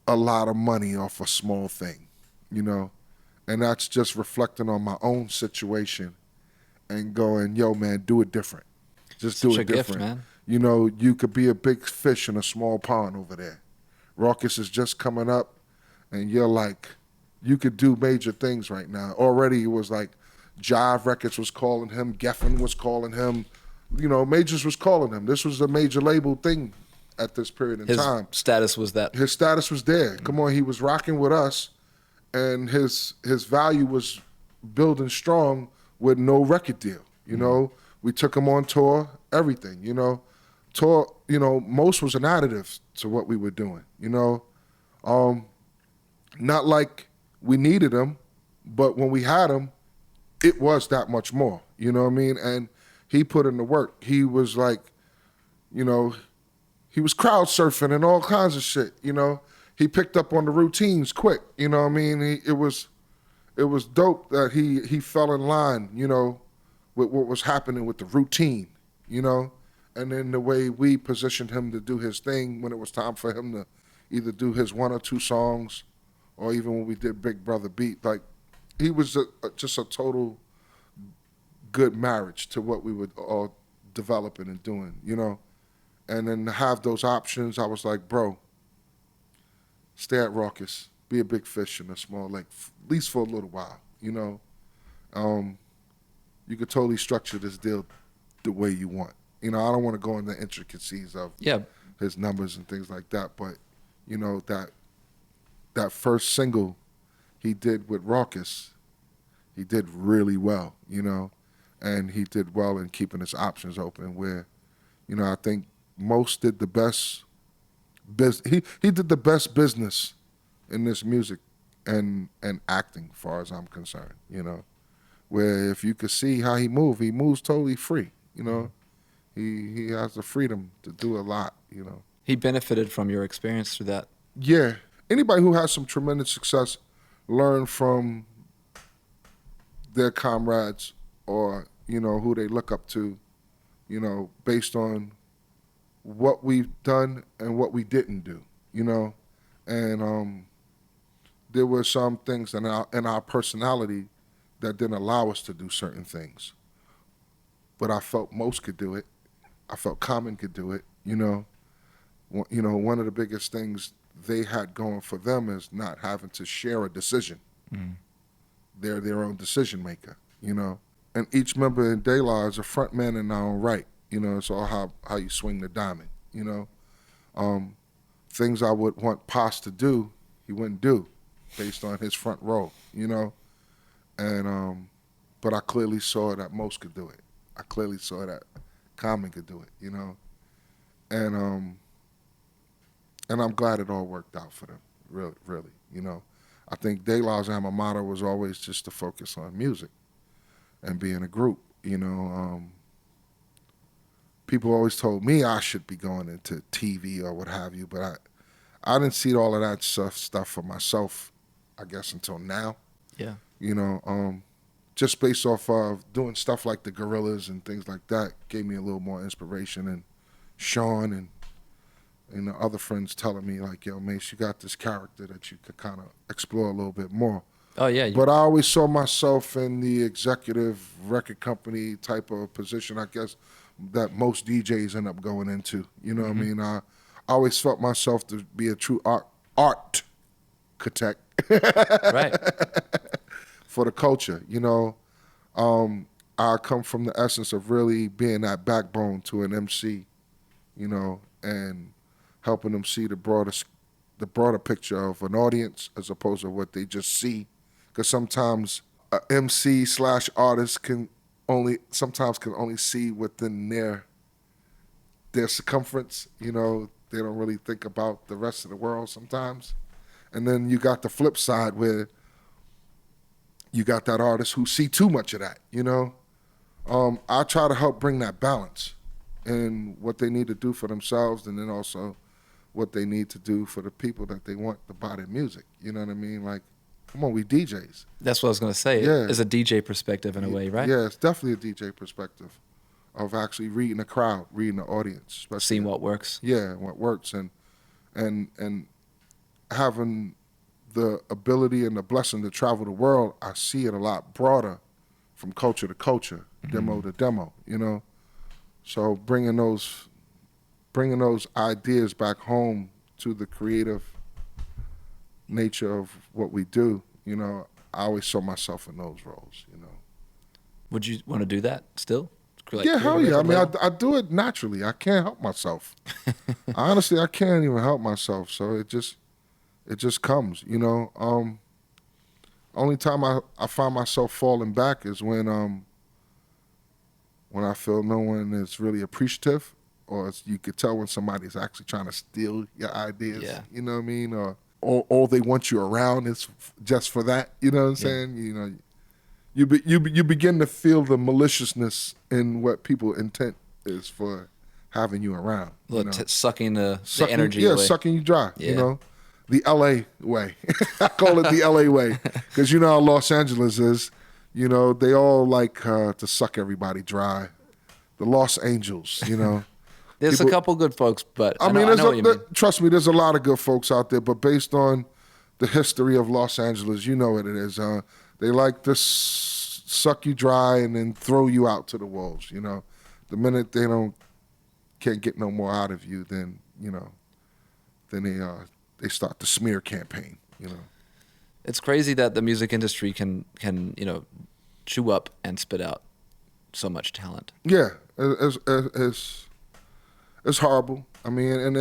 lot of money off a small thing, you know, and that's just reflecting on my own situation and going, yo, man, do it different. Just Such do a it gift, different. man. You know, you could be a big fish in a small pond over there. Rawkus is just coming up, and you're like, you could do major things right now. Already it was like Jive Records was calling him, Geffen was calling him, you know, Majors was calling him. This was a major label thing at this period in His time. status was that. His status was there. Come on, he was rocking with us, and his value was building strong with no record deal. You know, we took him on tour, everything. You know, tour. You know, most was an additive to what we were doing. You know, not like we needed him, but when we had him, it was that much more. You know what I mean? And he put in the work. He was like, you know, he was crowd surfing and all kinds of shit. You know, he picked up on the routines quick. You know what I mean? It was dope that he fell in line, you know, with what was happening with the routine, you know, and then the way we positioned him to do his thing when it was time for him to either do his 1 or 2 songs, or even when we did Big Brother Beat. Like, he was just a total good marriage to what we were all developing and doing, you know. And then to have those options, I was like, bro, stay at Rawkus, be a big fish in a small lake, at least for a little while, you know. You could totally structure this deal the way you want. You know, I don't want to go into the intricacies of his numbers and things like that, but, you know, that first single he did with Rawkus, he did really well, you know, and he did well in keeping his options open where, you know, I think Mos did the best he did the best business in this music and acting, as far as I'm concerned, you know, where if you could see how he moves totally free, you know. He has the freedom to do a lot, you know. He benefited from your experience through that. Yeah. Anybody who has some tremendous success learn from their comrades or, you know, who they look up to, you know, based on what we've done and what we didn't do, you know. And there were some things in our personality that didn't allow us to do certain things. But I felt most could do it. I felt Common could do it, you know. You know, one of the biggest things they had going for them is not having to share a decision. Mm. They're their own decision maker, you know. And each member in De La is a front man in their own right. You know, it's all how you swing the diamond, you know. Things I would want Paz to do, he wouldn't do based on his front row, you know. And but I clearly saw that Mos could do it. I clearly saw that Common could do it, you know. And I'm glad it all worked out for them, really, you know. I think De La's alma mater was always just to focus on music and being a group, you know. People always told me I should be going into TV or what have you, but I didn't see all of that stuff for myself, I guess, until now. Yeah. You know, just based off of doing stuff like the Gorillas and things like that gave me a little more inspiration. And Sean and the other friends telling me like, yo, Mace, you got this character that you could kind of explore a little bit more. Oh, yeah. But I always saw myself in the executive record company type of position, I guess, that most DJs end up going into. You know what I mean? I always felt myself to be a true architect. Right. For the culture, you know. I come from the essence of really being that backbone to an MC, you know, and helping them see the broader picture of an audience as opposed to what they just see. Because sometimes a MC/artist can only see within their circumference. You know, they don't really think about the rest of the world sometimes. And then you got the flip side where you got that artist who see too much of that, you know. I try to help bring that balance in what they need to do for themselves and then also what they need to do for the people that they want to buy their music. You know what I mean? Like, come on, we DJs. That's what I was going to say. Yeah. It's a DJ perspective in a way, right? Yeah, it's definitely a DJ perspective of actually reading the crowd, reading the audience. Seeing what works. Yeah, what works. And having the ability and the blessing to travel the world, I see it a lot broader from culture to culture. demo to demo, you know. So bringing those ideas back home to the creative nature of what we do, you know, I always saw myself in those roles, you know. Would you want to do that still? Like Yeah, create a hell yeah. I record mean, label? I do it naturally. I can't help myself. Honestly, I can't even help myself. So it just comes, you know. Only time I find myself falling back is when I feel no one is really appreciative, or you could tell when somebody's actually trying to steal your ideas. Yeah. You know what I mean? Or they want you around is just for that. You know what I'm Yeah. saying? You know, you begin to feel the maliciousness in what people's intent is for having you around. You know? Sucking the energy away. Sucking you dry. Yeah. You know, the L.A. way. I call it the L.A. way because you know how Los Angeles is. You know, they all like to suck everybody dry. The Los Angels, you know. There's a couple good folks, but I know what you mean. Trust me, there's a lot of good folks out there, but based on the history of Los Angeles, you know what it is. They like to suck you dry and then throw you out to the wolves, you know. The minute they can't get no more out of you, then, you know, then they start the smear campaign, you know. It's crazy that the music industry can you know, chew up and spit out so much talent. Yeah, it's horrible. I mean, and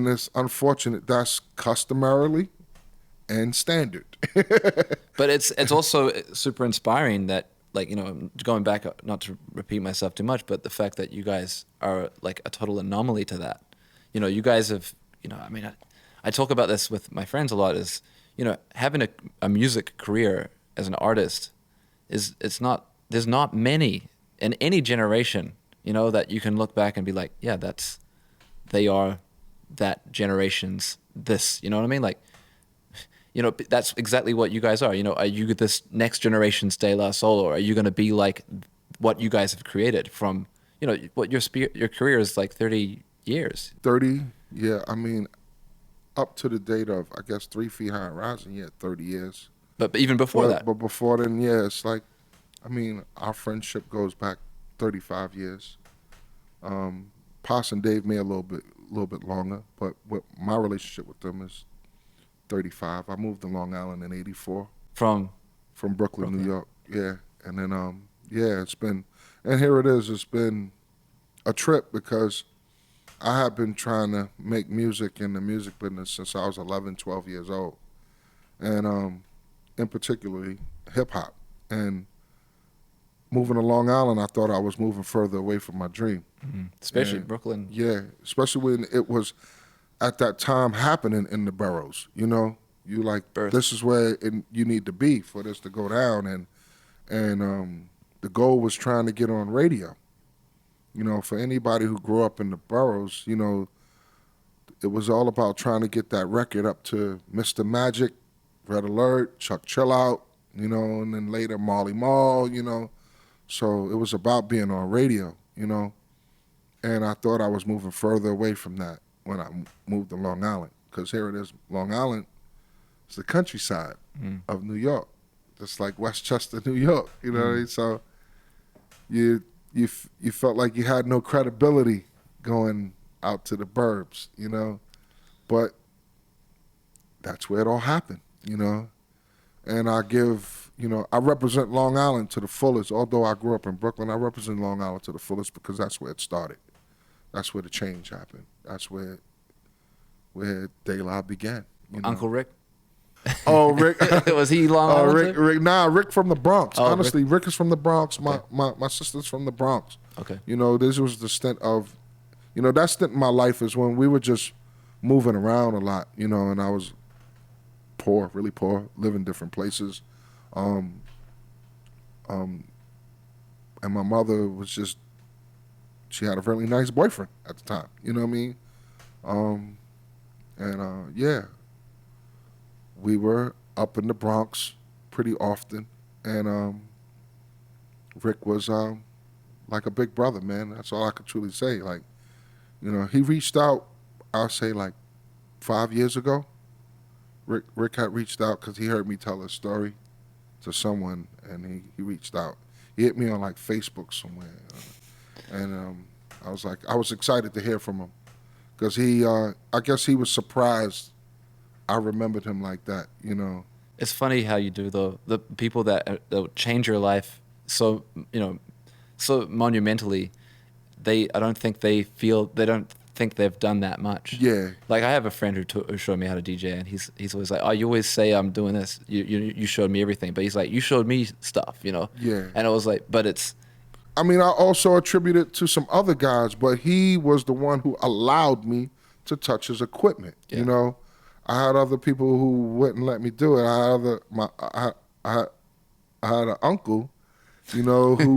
it's unfortunate. That's customarily and standard. But it's also super inspiring that, like, you know, going back, not to repeat myself too much, but the fact that you guys are like a total anomaly to that. You know, you guys have, you know, I mean, I talk about this with my friends a lot, is, you know, having a music career as an artist there's not many in any generation, you know, that you can look back and be like, yeah, they are that generation's this, you know what I mean? Like, you know, that's exactly what you guys are. You know, are you this next generation's De La Soul, or are you going to be like what you guys have created from, you know, what your career is like 30 years? 30, yeah. I mean, up to the date of, I guess, 3 Feet High and Rising, yeah, 30 years. But even before that. But before then, yeah, it's like, I mean, our friendship goes back 35 years. Pos and Dave may a little bit longer, but my relationship with them is 35. I moved to Long Island in '84 From Brooklyn, New York. Yeah, and then yeah, it's been, and here it is. It's been a trip because I have been trying to make music in the music business since I was 11, 12 years old, and in particularly hip hop. And moving to Long Island, I thought I was moving further away from my dream. Mm-hmm. Especially And, Brooklyn. Yeah, especially when it was at that time happening in the boroughs. You know, you like, this is where you need to be for this to go down. And the goal was trying to get on radio. You know, for anybody who grew up in the boroughs, you know, it was all about trying to get that record up to Mr. Magic, Red Alert, Chuck Chill Out, you know, and then later Marley Marl, you know. So it was about being on radio, you know. And I thought I was moving further away from that when I moved to Long Island, because here it is, Long Island is the countryside of New York, just like Westchester, New York, you know what I mean? So you felt like you had no credibility going out to the burbs, you know. But that's where it all happened, you know. And I represent Long Island to the fullest. Although I grew up in Brooklyn, I represent Long Island to the fullest because that's where it started. That's where the change happened. That's where De La began. You know? Uncle Rick? Oh, Rick. Was he Long Island? Rick from the Bronx. Oh, Honestly, Rick is from the Bronx. My sister's from the Bronx. Okay. You know, this was the stint of, you know, that stint in my life is when we were just moving around a lot, you know, and I was poor, really poor, living different places. And my mother was just, she had a really nice boyfriend at the time, you know what I mean? Yeah, we were up in the Bronx pretty often, and Rick was like a big brother, man. That's all I could truly say. Like, you know, he reached out, I'll say like 5 years ago. Rick had reached out because he heard me tell a story to someone, and he reached out. He hit me on like Facebook somewhere, and I was excited to hear from him because I guess he was surprised I remembered him like that, you know. It's funny how you do though. The people that change your life so so monumentally, I don't think they don't think they've done that much. Yeah. Like I have a friend who showed me how to DJ, and he's always like, "Oh, you always say I'm doing this. You showed me everything," but he's like, "You showed me stuff, you know." Yeah. And I was like, "But it's." I mean, I also attribute it to some other guys, but he was the one who allowed me to touch his equipment. Yeah. You know, I had other people who wouldn't let me do it. I had an uncle, you know, who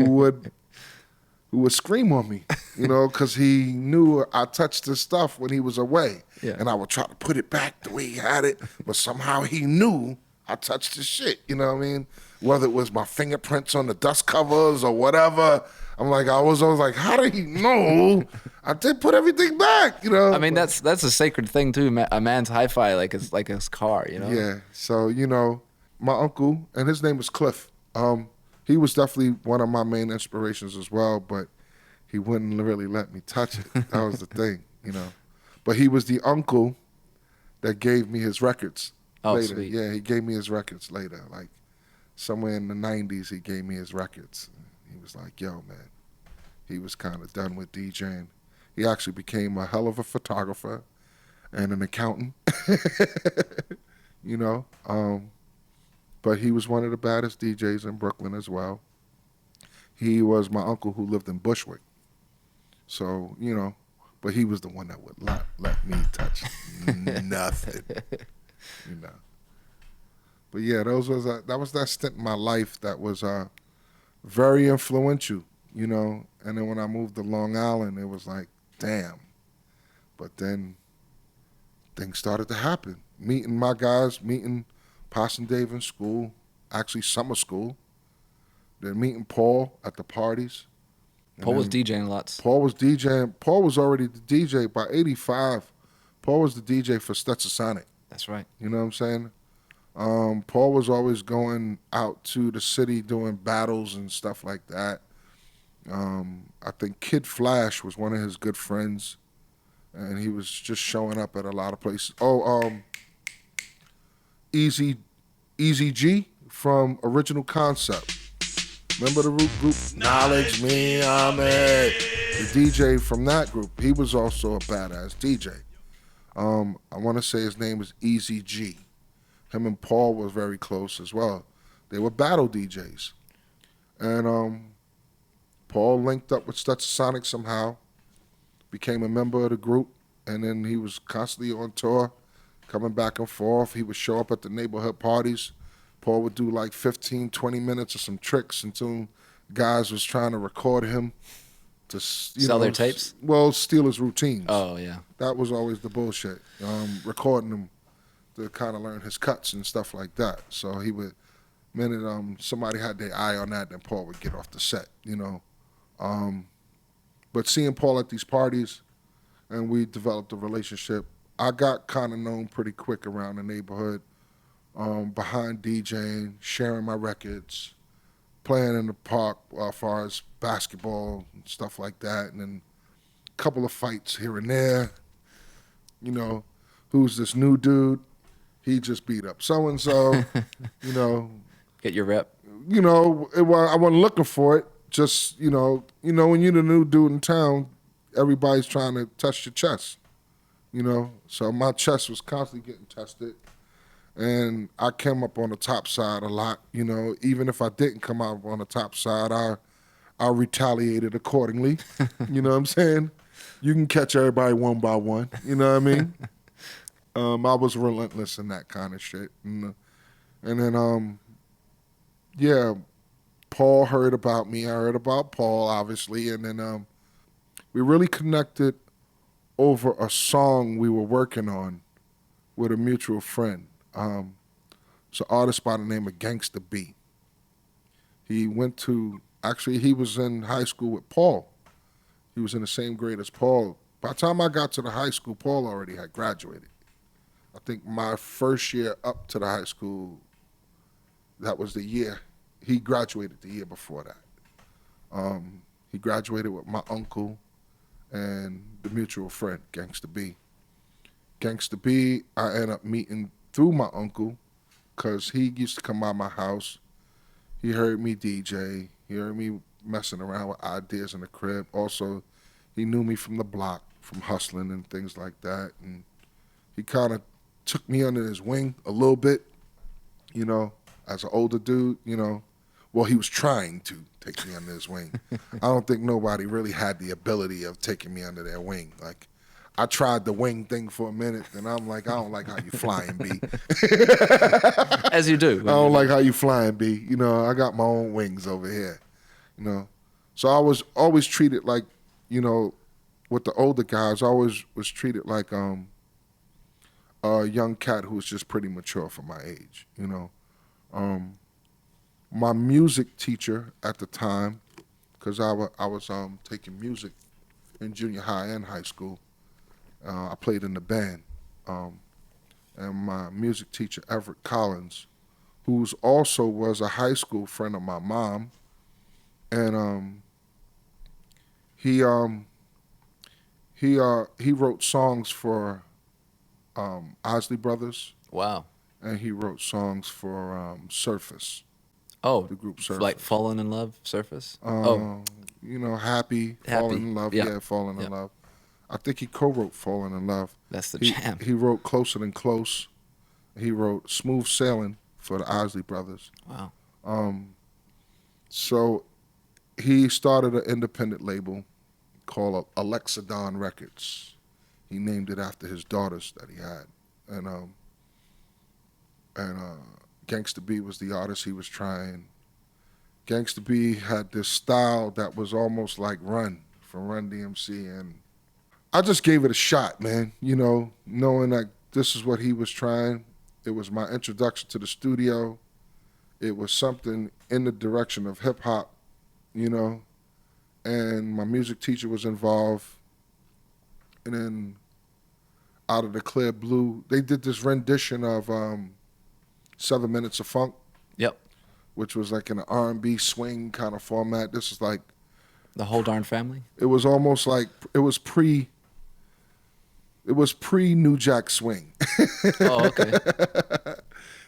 would scream on me, you know, because he knew I touched his stuff when he was away. Yeah. And I would try to put it back the way he had it, but somehow he knew I touched his shit, you know what I mean? Whether it was my fingerprints on the dust covers or whatever. I was always like, how did he know I did put everything back, you know? I mean, that's a sacred thing too. A man's hi-fi, like his car, you know. Yeah. So, you know, my uncle, and his name was Cliff. He was definitely one of my main inspirations as well, but he wouldn't really let me touch it. That was the thing, you know. But he was the uncle that gave me his records later. Sweet. Yeah, he gave me his records later. Like somewhere in the 90s, he gave me his records. He was like, yo, man. He was kind of done with DJing. He actually became a hell of a photographer and an accountant, you know. But he was one of the baddest DJs in Brooklyn as well. He was my uncle who lived in Bushwick. So, you know, but he was the one that would not let me touch nothing, you know. But yeah, that was that stint in my life that was very influential, you know. And then when I moved to Long Island, it was like, damn. But then things started to happen. Meeting my guys, meeting Poss and Dave in school, actually summer school. Then meeting Paul at the parties. Paul was DJing lots. Paul was DJing. Paul was already the DJ by 85. Paul was the DJ for Stetsasonic. That's right. You know what I'm saying? Paul was always going out to the city doing battles and stuff like that. I think Kid Flash was one of his good friends, and he was just showing up at a lot of places. Easy G from Original Concept. Remember the group? Knowledge Me, I'm it. The DJ from that group, he was also a badass DJ. I want to say his name was Easy G. Him and Paul were very close as well. They were battle DJs. And Paul linked up with Stetsasonic somehow, became a member of the group, and then he was constantly on tour, coming back and forth. He would show up at the neighborhood parties. Paul would do like 15, 20 minutes of some tricks until guys was trying to record him to sell their tapes? Well, steal his routines. Oh, yeah. That was always the bullshit. Recording him to kind of learn his cuts and stuff like that. So he would, minute somebody had their eye on that, then Paul would get off the set, you know. But seeing Paul at these parties, and we developed a relationship, I got kind of known pretty quick around the neighborhood, behind DJing, sharing my records, playing in the park as far as basketball and stuff like that, and then a couple of fights here and there. You know, who's this new dude? He just beat up so-and-so, you know. Get your rep. You know, I wasn't looking for it. Just, you know, when you're the new dude in town, everybody's trying to touch your chest, you know. So my chest was constantly getting tested. And I came up on the top side a lot, you know. Even if I didn't come out on the top side, I retaliated accordingly. You know what I'm saying? You can catch everybody one by one, you know what I mean? I was relentless in that kind of shit. And then, yeah, Paul heard about me. I heard about Paul, obviously. And then we really connected over a song we were working on with a mutual friend. It's an artist by the name of Gangsta B. He was in high school with Paul. He was in the same grade as Paul. By the time I got to the high school, Paul already had graduated. I think my first year up to the high school, that was the year. He graduated the year before that. He graduated with my uncle and the mutual friend, Gangsta B. Gangsta B, I ended up meeting through my uncle because he used to come by my house. He heard me DJ. He heard me messing around with ideas in the crib. Also, he knew me from the block, from hustling and things like that. And he kind of took me under his wing a little bit, you know, as an older dude, you know. Well, he was trying to take me under his wing. I don't think nobody really had the ability of taking me under their wing. Like, I tried the wing thing for a minute, and I'm like, I don't like how you flying, B. As you do. I don't like how you flying, B. You know, I got my own wings over here, you know. So I was always treated like, you know, with the older guys, I always was treated like a young cat who was just pretty mature for my age, you know. My music teacher at the time, because I was taking music in junior high and high school. I played in the band. And my music teacher, Everett Collins, who's also was a high school friend of my mom, and he wrote songs for Isley Brothers, Wow. and he wrote songs for Surface, Oh, the group Surface. like Fallen in Love, Surface? Oh, You know, Happy, Falling in Love, yeah. yeah, Falling in Yeah. Love. I think he co-wrote Falling in Love. that's the He, jam. he wrote Closer Than Close. He wrote Smooth Sailing for the Isley Brothers. Wow. So he started an independent label called Alexadon Records. He named it after his daughters that he had. And Gangsta B was the artist he was trying. Gangsta B had this style that was almost like Run from Run DMC, and I just gave it a shot, man. You know, knowing that this is what he was trying. It was my introduction to the studio. It was something in the direction of hip hop, you know, and my music teacher was involved. And then out of the clear blue, they did this rendition of 7 Minutes of Funk, Yep. which was like in an R&B swing kind of format. This is like, The whole darn family? it was almost like, it was pre New Jack Swing. Oh, okay.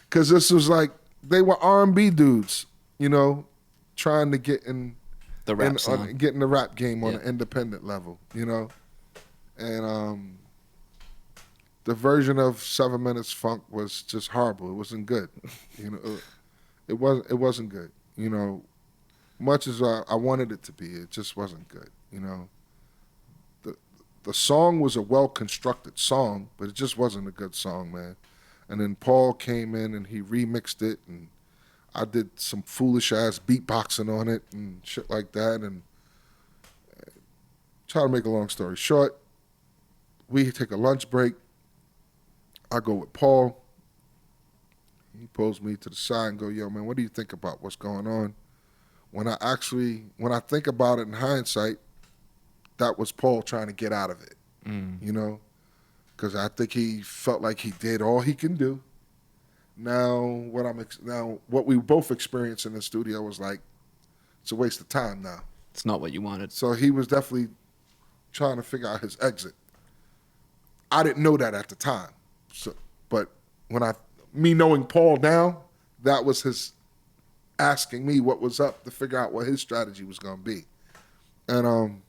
Because this was like, they were R&B dudes, you know, trying to get in The rap song. getting the rap game on Yeah. an independent level, you know. And the version of 7 Minutes Funk was just horrible. It wasn't good, you know. It wasn't good, you know. Much as I wanted it to be, it just wasn't good, you know. The song was a well-constructed song, but it just wasn't a good song, man. And then Paul came in and he remixed it, and I did some foolish-ass beatboxing on it and shit like that. And try to make a long story short, we take a lunch break. I go with Paul. He pulls me to the side and go, yo, man, what do you think about what's going on? When I think about it in hindsight, that was Paul trying to get out of it, you know? Because I think he felt like he did all he can do. Now what we both experienced in the studio was like, it's a waste of time now. It's not what you wanted. So he was definitely trying to figure out his exit. I didn't know that at the time. So, but me knowing Paul now, that was his asking me what was up to figure out what his strategy was going to be. And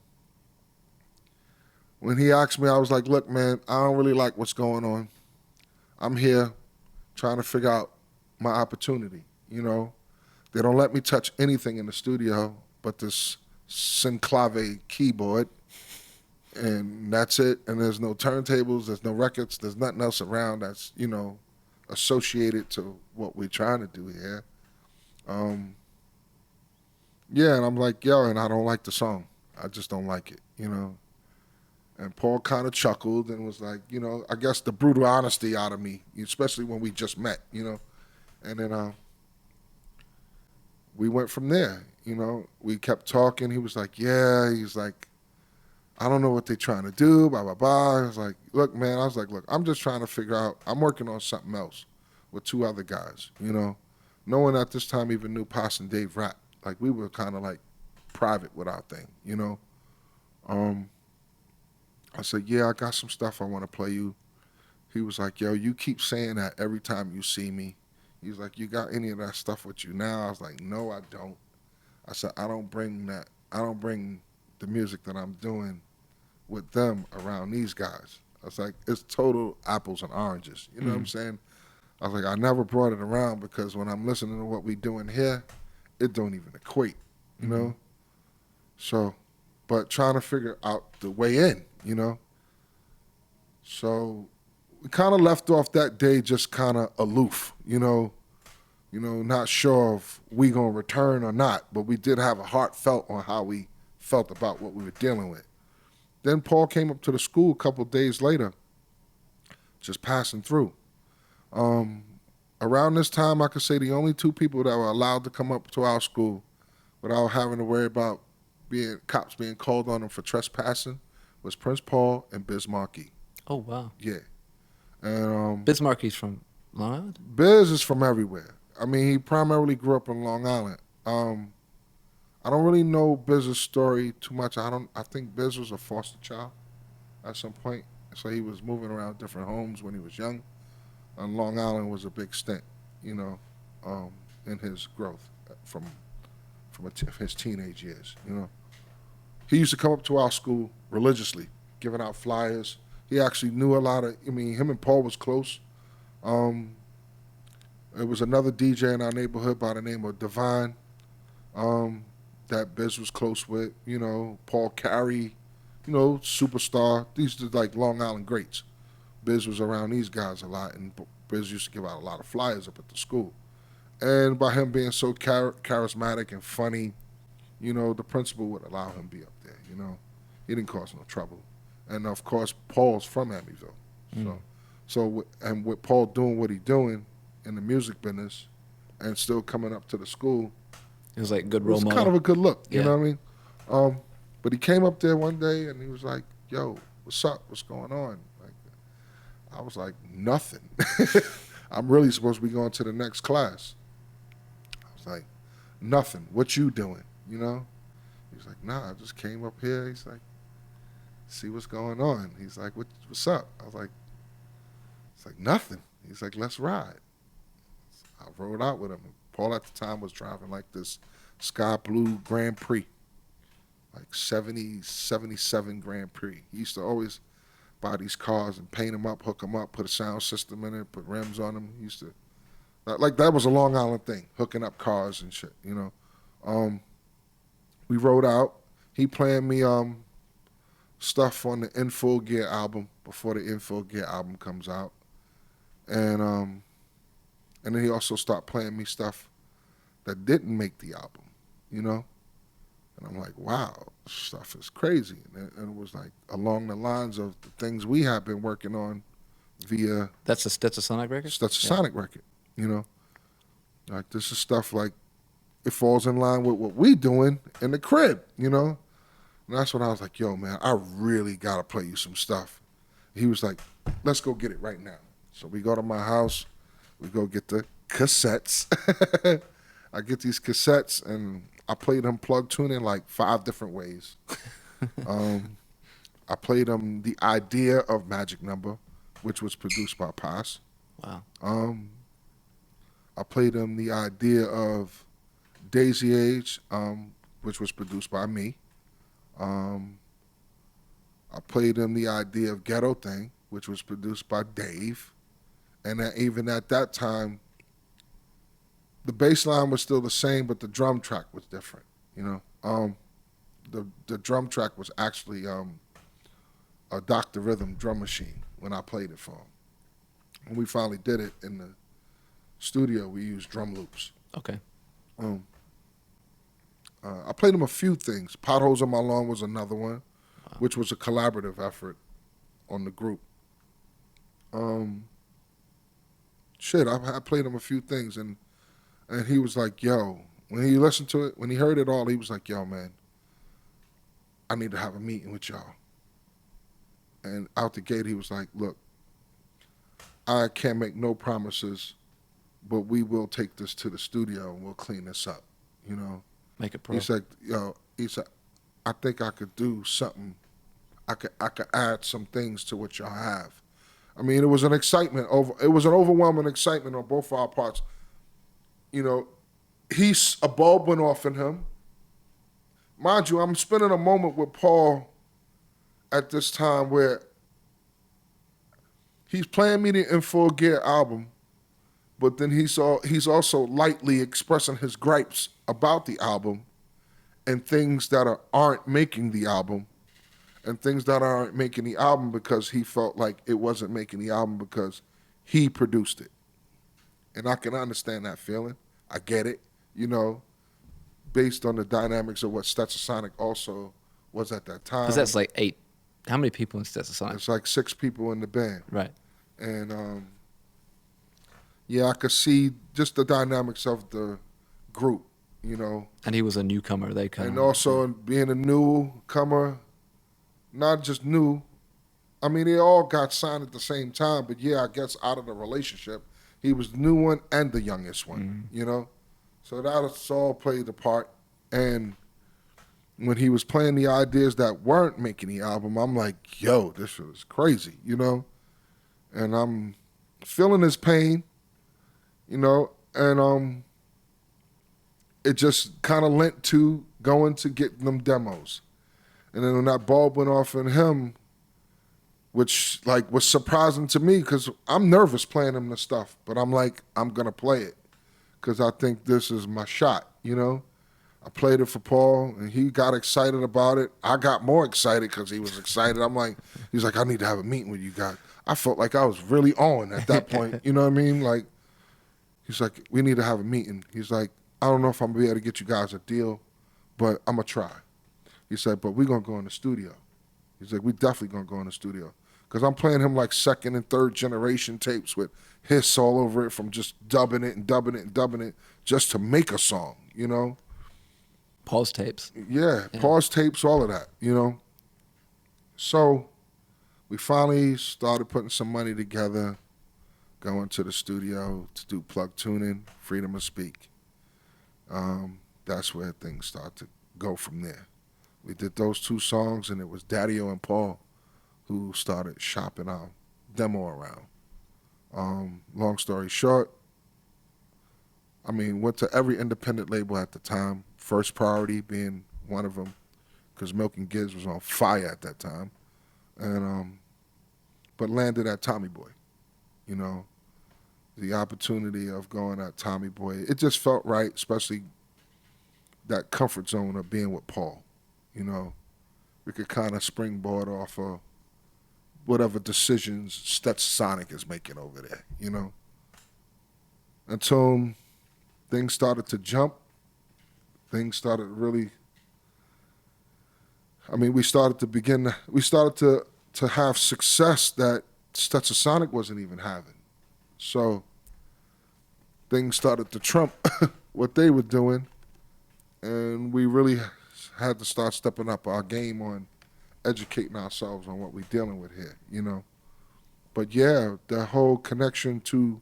when he asked me, I was like, look, man, I don't really like what's going on. I'm here trying to figure out my opportunity, you know. They don't let me touch anything in the studio but this Synclave keyboard, and that's it. And there's no turntables, there's no records, there's nothing else around that's, you know, associated to what we're trying to do here. Yeah, and I'm like, yo, and I don't like the song. I just don't like it, you know. And Paul kind of chuckled and was like, you know, I guess the brutal honesty out of me, especially when we just met, you know. And then we went from there, you know. We kept talking. He was like, yeah. He's like, I don't know what they're trying to do, blah, blah, blah. I was like, look, man. I was like, look, I'm just trying to figure out. I'm working on something else with two other guys, you know. No one at this time even knew Pos and Dave rap. Like, we were kind of like private with our thing, you know. I said, yeah, I got some stuff I want to play you. He was like, yo, you keep saying that every time you see me. He's like, you got any of that stuff with you now? I was like, no, I don't. I said, I don't bring the music that I'm doing with them around these guys. I was like, it's total apples and oranges. You know what I'm saying? I was like, I never brought it around because when I'm listening to what we doing here, it don't even equate, you know? So, but trying to figure out the way in, you know? So we kind of left off that day just kind of aloof, you know, not sure if we gonna return or not, but we did have a heartfelt on how we felt about what we were dealing with. Then Paul came up to the school a couple of days later, just passing through. Around this time, I could say the only two people that were allowed to come up to our school without having to worry about cops being called on them for trespassing was Prince Paul and Biz Markie. Oh, wow. Yeah. And Biz Markie's from Long Island? Biz is from everywhere. I mean, he primarily grew up in Long Island. I don't really know Biz's story too much. I think Biz was a foster child at some point, so he was moving around different homes when he was young. And Long Island was a big stint, you know, in his growth from his teenage years. You know, he used to come up to our school religiously, giving out flyers. He actually knew a lot of. I mean, him and Paul was close. There was another DJ in our neighborhood by the name of Divine that Biz was close with. You know, Paul Carey, you know, superstar. These are like Long Island greats. Biz was around these guys a lot, and Biz used to give out a lot of flyers up at the school. And by him being so charismatic and funny, you know, the principal would allow him to be up there, you know. He didn't cause no trouble. And, of course, Paul's from Amityville. So and with Paul doing what he's doing in the music business and still coming up to the school, it was like good role model. It was kind of a good look, you know what I mean? But he came up there one day and he was like, yo, what's up? What's going on? I was like, nothing. I'm really supposed to be going to the next class. I was like, nothing. What you doing? You know? He was like, nah, I just came up here. He's like, see what's going on. He's like, what's up? I was like, it's like nothing. He's like, let's ride. I rode out with him. Paul at the time was driving like this sky blue Grand Prix, like 77 Grand Prix. He used to always buy these cars and paint them up, hook them up, put a sound system in it, put rims on them. He used to, like that was a Long Island thing, hooking up cars and shit, you know. We rode out. He playing me stuff on the In Full Gear album before the In Full Gear album comes out. And then he also started playing me stuff that didn't make the album, you know? And I'm like, wow, this stuff is crazy. And it was like along the lines of the things we have been working on via... That's a Sonic record? That's a Sonic record, you know? Like, this is stuff like, it falls in line with what we doing in the crib, you know? And that's when I was like, yo, man, I really got to play you some stuff. He was like, let's go get it right now. So we go to my house. We go get the cassettes. I get these cassettes, and I played them plug tuning like 5 different ways. I played them The Idea of Magic Number, which was produced by Paz. Wow. I played them The Idea of Daisy Age, which was produced by me. I played them The Idea of Ghetto Thing, which was produced by Dave. And even at that time, the bass line was still the same, but the drum track was different, you know. The drum track was actually a Dr. Rhythm drum machine when I played it for him. When we finally did it in the studio, we used drum loops. Okay. I played him a few things. Potholes on My Lawn was another one, which was a collaborative effort on the group. I played him a few things, and he was like, yo, when he listened to it, when he heard it all, he was like, yo, man, I need to have a meeting with y'all. And out the gate, he was like, look, I can't make no promises, but we will take this to the studio and we'll clean this up, you know. Make it pro. He's like, yo, he said, I think I could do something. I could add some things to what y'all have. I mean, it was an excitement it was an overwhelming excitement on both our parts. You know, a bulb went off in him. Mind you, I'm spending a moment with Paul at this time where he's playing me the In Full Gear album, but then he's also lightly expressing his gripes about the album and things that aren't making the album, and things that aren't making the album because he felt like it wasn't making the album because he produced it. And I can understand that feeling. I get it, based on the dynamics of what Stetsasonic also was at that time. Because that's like 8. How many people in Stetsasonic? It's like 6 people in the band. Right. And yeah, I could see just the dynamics of the group, And he was a newcomer. They kind and also being a newcomer, not just new. I mean, they all got signed at the same time, but yeah, I guess out of the relationship, he was the new one and the youngest one, So that's all played a part. And when he was playing the ideas that weren't making the album, I'm like, yo, this is crazy, And I'm feeling his pain, and it just kind of lent to going to get them demos. And then when that bulb went off in him, which was surprising to me because I'm nervous playing him the stuff, but I'm like, I'm going to play it because I think this is my shot, I played it for Paul, and he got excited about it. I got more excited because he was excited. He's like, I need to have a meeting with you guys. I felt like I was really on at that point, you know what I mean? Like, he's like, we need to have a meeting. He's like, I don't know if I'm going to be able to get you guys a deal, but I'm going to try. He said, but we're going to go in the studio. He's like, we definitely going to go in the studio. Because I'm playing him like second and third generation tapes with hiss all over it from just dubbing it and dubbing it and dubbing it just to make a song, Paul's tapes. Yeah, Paul's tapes, all of that, So we finally started putting some money together, going to the studio to do plug tuning, freedom of speak. That's where things start to go from there. We did those 2 songs, and it was Daddy-O and Paul who started shopping our demo around. Long story short, went to every independent label at the time, First Priority being one of them, because Milk and Gibbs was on fire at that time, and but landed at Tommy Boy. The opportunity of going at Tommy Boy, it just felt right, especially that comfort zone of being with Paul. We could kind of springboard off of whatever decisions Stetsasonic is making over there, Until things started to jump, things started really, we started to have success that Stetsasonic wasn't even having. So things started to trump what they were doing, and we really had to start stepping up our game on educating ourselves on what we're dealing with here, But yeah, the whole connection to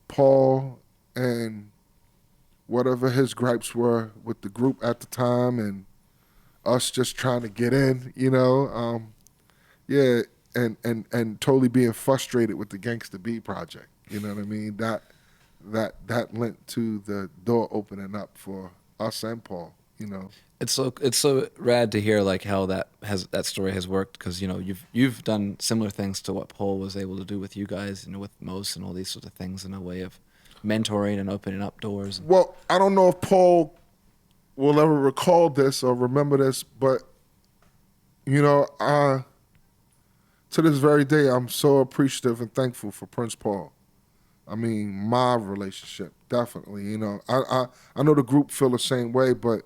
Paul and whatever his gripes were with the group at the time and us just trying to get in, yeah, and totally being frustrated with the Gangsta B project, you know what I mean? That lent to the door opening up for us and Paul, It's so rad to hear like how that story has worked, because you've done similar things to what Paul was able to do with you guys, with Mos and all these sort of things, in a way of mentoring and opening up doors. Well, I don't know if Paul will ever recall this or remember this, but to this very day, I'm so appreciative and thankful for Prince Paul. My relationship, definitely. I know the group feel the same way, but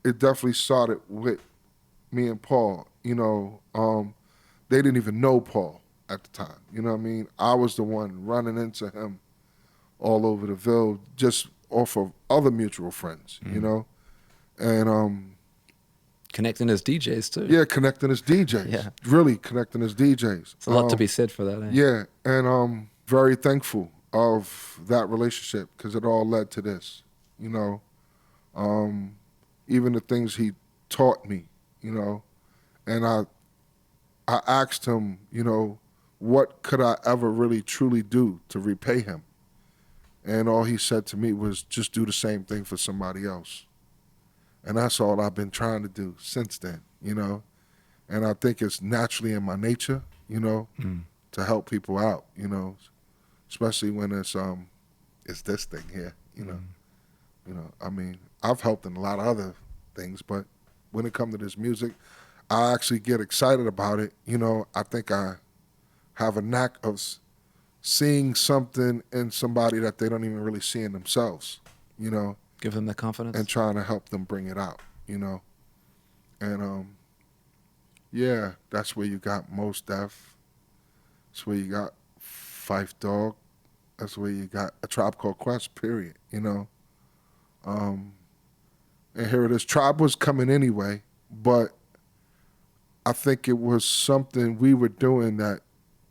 it definitely started with me and Paul. They didn't even know Paul at the time. You know what I mean? I was the one running into him all over the Ville, just off of other mutual friends, and connecting as DJs too. Yeah, connecting as DJs. Yeah. Really connecting as DJs. It's a lot to be said for that. Eh? Yeah, and very thankful of that relationship because it all led to this. Even the things he taught me, you know, and I asked him, you know, what could I ever really truly do to repay him? And all he said to me was just do the same thing for somebody else. And that's all I've been trying to do since then, you know. And I think it's naturally in my nature, you know, to help people out, you know, especially when it's this thing here, you know. You know, I mean, I've helped in a lot of other things, but when it comes to this music, I actually get excited about it. You know, I think I have a knack of seeing something in somebody that they don't even really see in themselves, you know. Give them the confidence. And trying to help them bring it out, you know. And, yeah, that's where you got Mos Def. That's where you got Phife Dawg. That's where you got A Tribe Called Quest, period, you know. And here it is. Tribe was coming anyway, but I think it was something we were doing that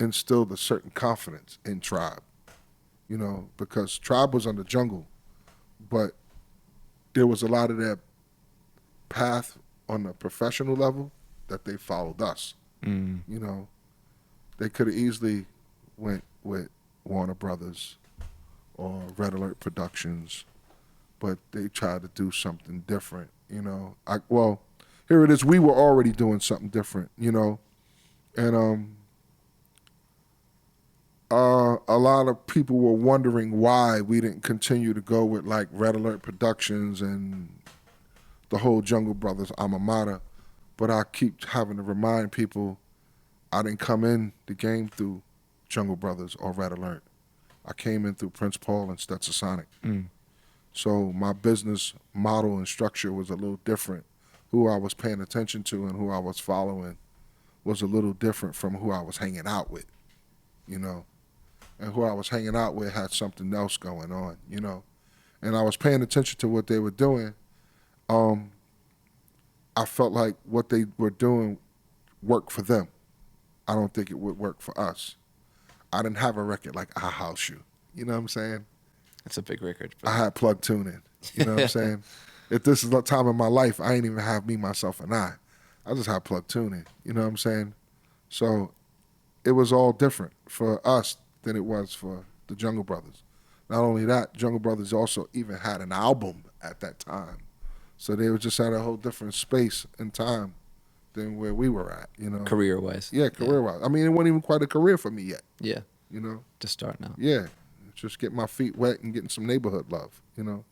instilled a certain confidence in Tribe, you know, because Tribe was on the jungle, but there was a lot of that path on the professional level that they followed us. You know, they could have easily went with Warner Brothers or Red Alert Productions, but they tried to do something different, you know. Well, here it is. We were already doing something different, you know, and a lot of people were wondering why we didn't continue to go with like Red Alert Productions and the whole Jungle Brothers alma mater. But I keep having to remind people I didn't come in the game through Jungle Brothers or Red Alert. I came in through Prince Paul and Stetsasonic. So my business model and structure was a little different. Who I was paying attention to and who I was following was a little different from who I was hanging out with, you know. And who I was hanging out with had something else going on, you know. And I was paying attention to what they were doing. I felt like what they were doing worked for them. I don't think it would work for us. I didn't have a record like I House You. You know what I'm saying? That's a big record. I had plug tuning. You know what I'm saying? If this is the time in my life, I ain't even have Me, Myself, and I just had plug tuning. You know what I'm saying? So it was all different for us than it was for the Jungle Brothers. Not only that, Jungle Brothers also even had an album at that time. So they were just at a whole different space and time than where we were at, you know. Career-wise. Yeah, career-wise. I mean, it wasn't even quite a career for me yet. Yeah. You know? To start now. Yeah. Just getting my feet wet and getting some neighborhood love, you know.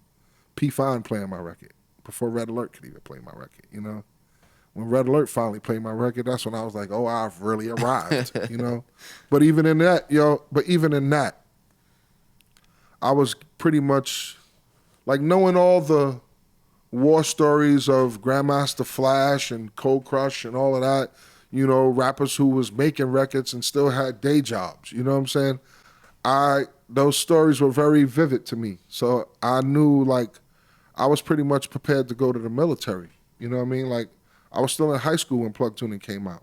P. Fine playing my record before Red Alert could even play my record, you know. When Red Alert finally played my record, that's when I was like, oh, I've really arrived, you know. But even in that, I was pretty much, like, knowing all the war stories of Grandmaster Flash and Cold Crush and all of that, you know, rappers who was making records and still had day jobs, you know what I'm saying? Those stories were very vivid to me. So I knew, like, I was pretty much prepared to go to the military, you know what I mean? Like, I was still in high school when Plug Tuning came out.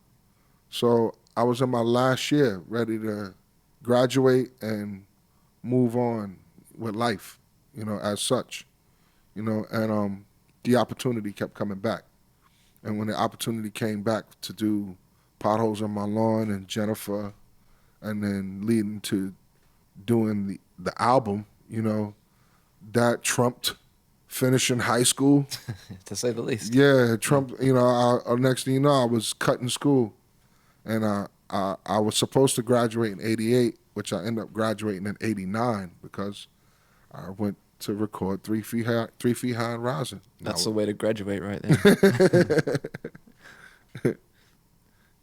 So I was in my last year ready to graduate and move on with life, you know, as such, you know, and the opportunity kept coming back. And when the opportunity came back to do Potholes in My Lawn and Jennifer, and then leading to doing the album, you know, that trumped finishing high school. To say the least. Yeah, Trump, you know, next thing you know, I was cutting school. And I was supposed to graduate in 88, which I ended up graduating in 89 because I went to record 3 Feet High and Rising. That's the way to graduate right there.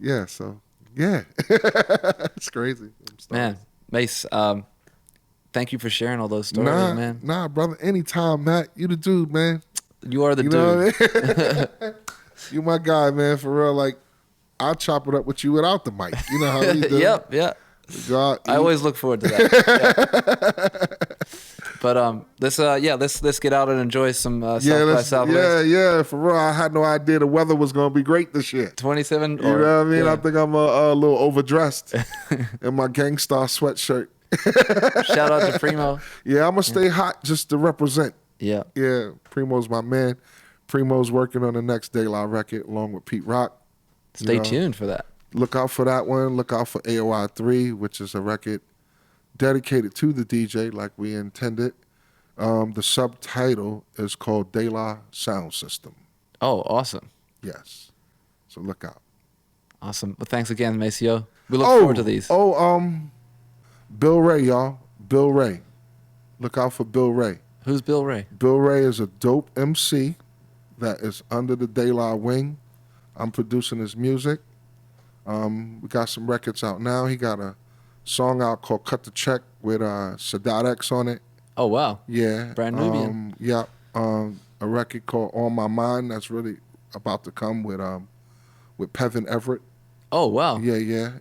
Yeah, so, yeah. It's crazy. Man, Mace, thank you for sharing all those stories, man. Nah, brother. Anytime, Matt. You the dude, man. You are the dude. Know what I mean? You my guy, man. For real. Like, I'll chop it up with you without the mic. You know how we do. Yep. I always look forward to that. Yeah. But let's get out and enjoy some South by Southwest. Yeah. For real, I had no idea the weather was gonna be great this year. 27. You know what I mean? Yeah. I think I'm a little overdressed in my Gangstar sweatshirt. Shout out to Primo. Yeah, I'm gonna stay hot just to represent. Yeah. Yeah, Primo's my man. Primo's working on the next De La record along with Pete Rock. Stay tuned for that. Look out for that one. Look out for AOI 3, which is a record dedicated to the DJ like we intended. The subtitle is called De La Sound System. Oh, awesome. Yes. So look out. Awesome. Well, thanks again, Maseo. We look forward to these. Bill Ray, y'all. Bill Ray. Look out for Bill Ray. Who's Bill Ray? Bill Ray is a dope MC that is under the De La wing. I'm producing his music. We got some records out now. He got a song out called Cut the Check with Sadat X on it. Oh, wow. Yeah. Brand Nubian. Yeah. A record called On My Mind that's really about to come with Pevin Everett. Oh, wow. Yeah.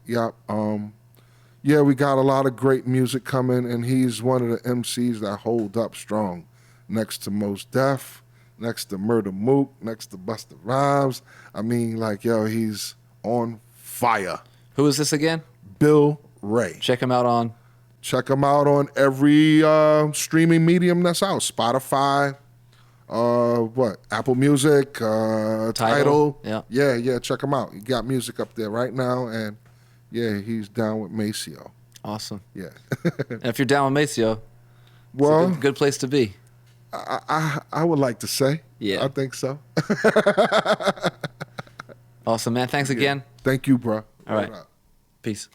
Yeah, we got a lot of great music coming, and he's one of the MCs that hold up strong next to Mos Def, next to Murder Mook, next to Busta Rhymes. I mean, like, yo, he's on fire. Who is this again? Bill Ray. Check him out on... Check him out on every streaming medium that's out. Spotify, Apple Music, Tidal. Yeah, check him out. He got music up there right now, and yeah, he's down with Maseo. Awesome. Yeah. And if you're down with Maseo, well, it's a good place to be. I would like to say. Yeah. I think so. Awesome, man. Thanks again. Thank you, bro. All right. Peace.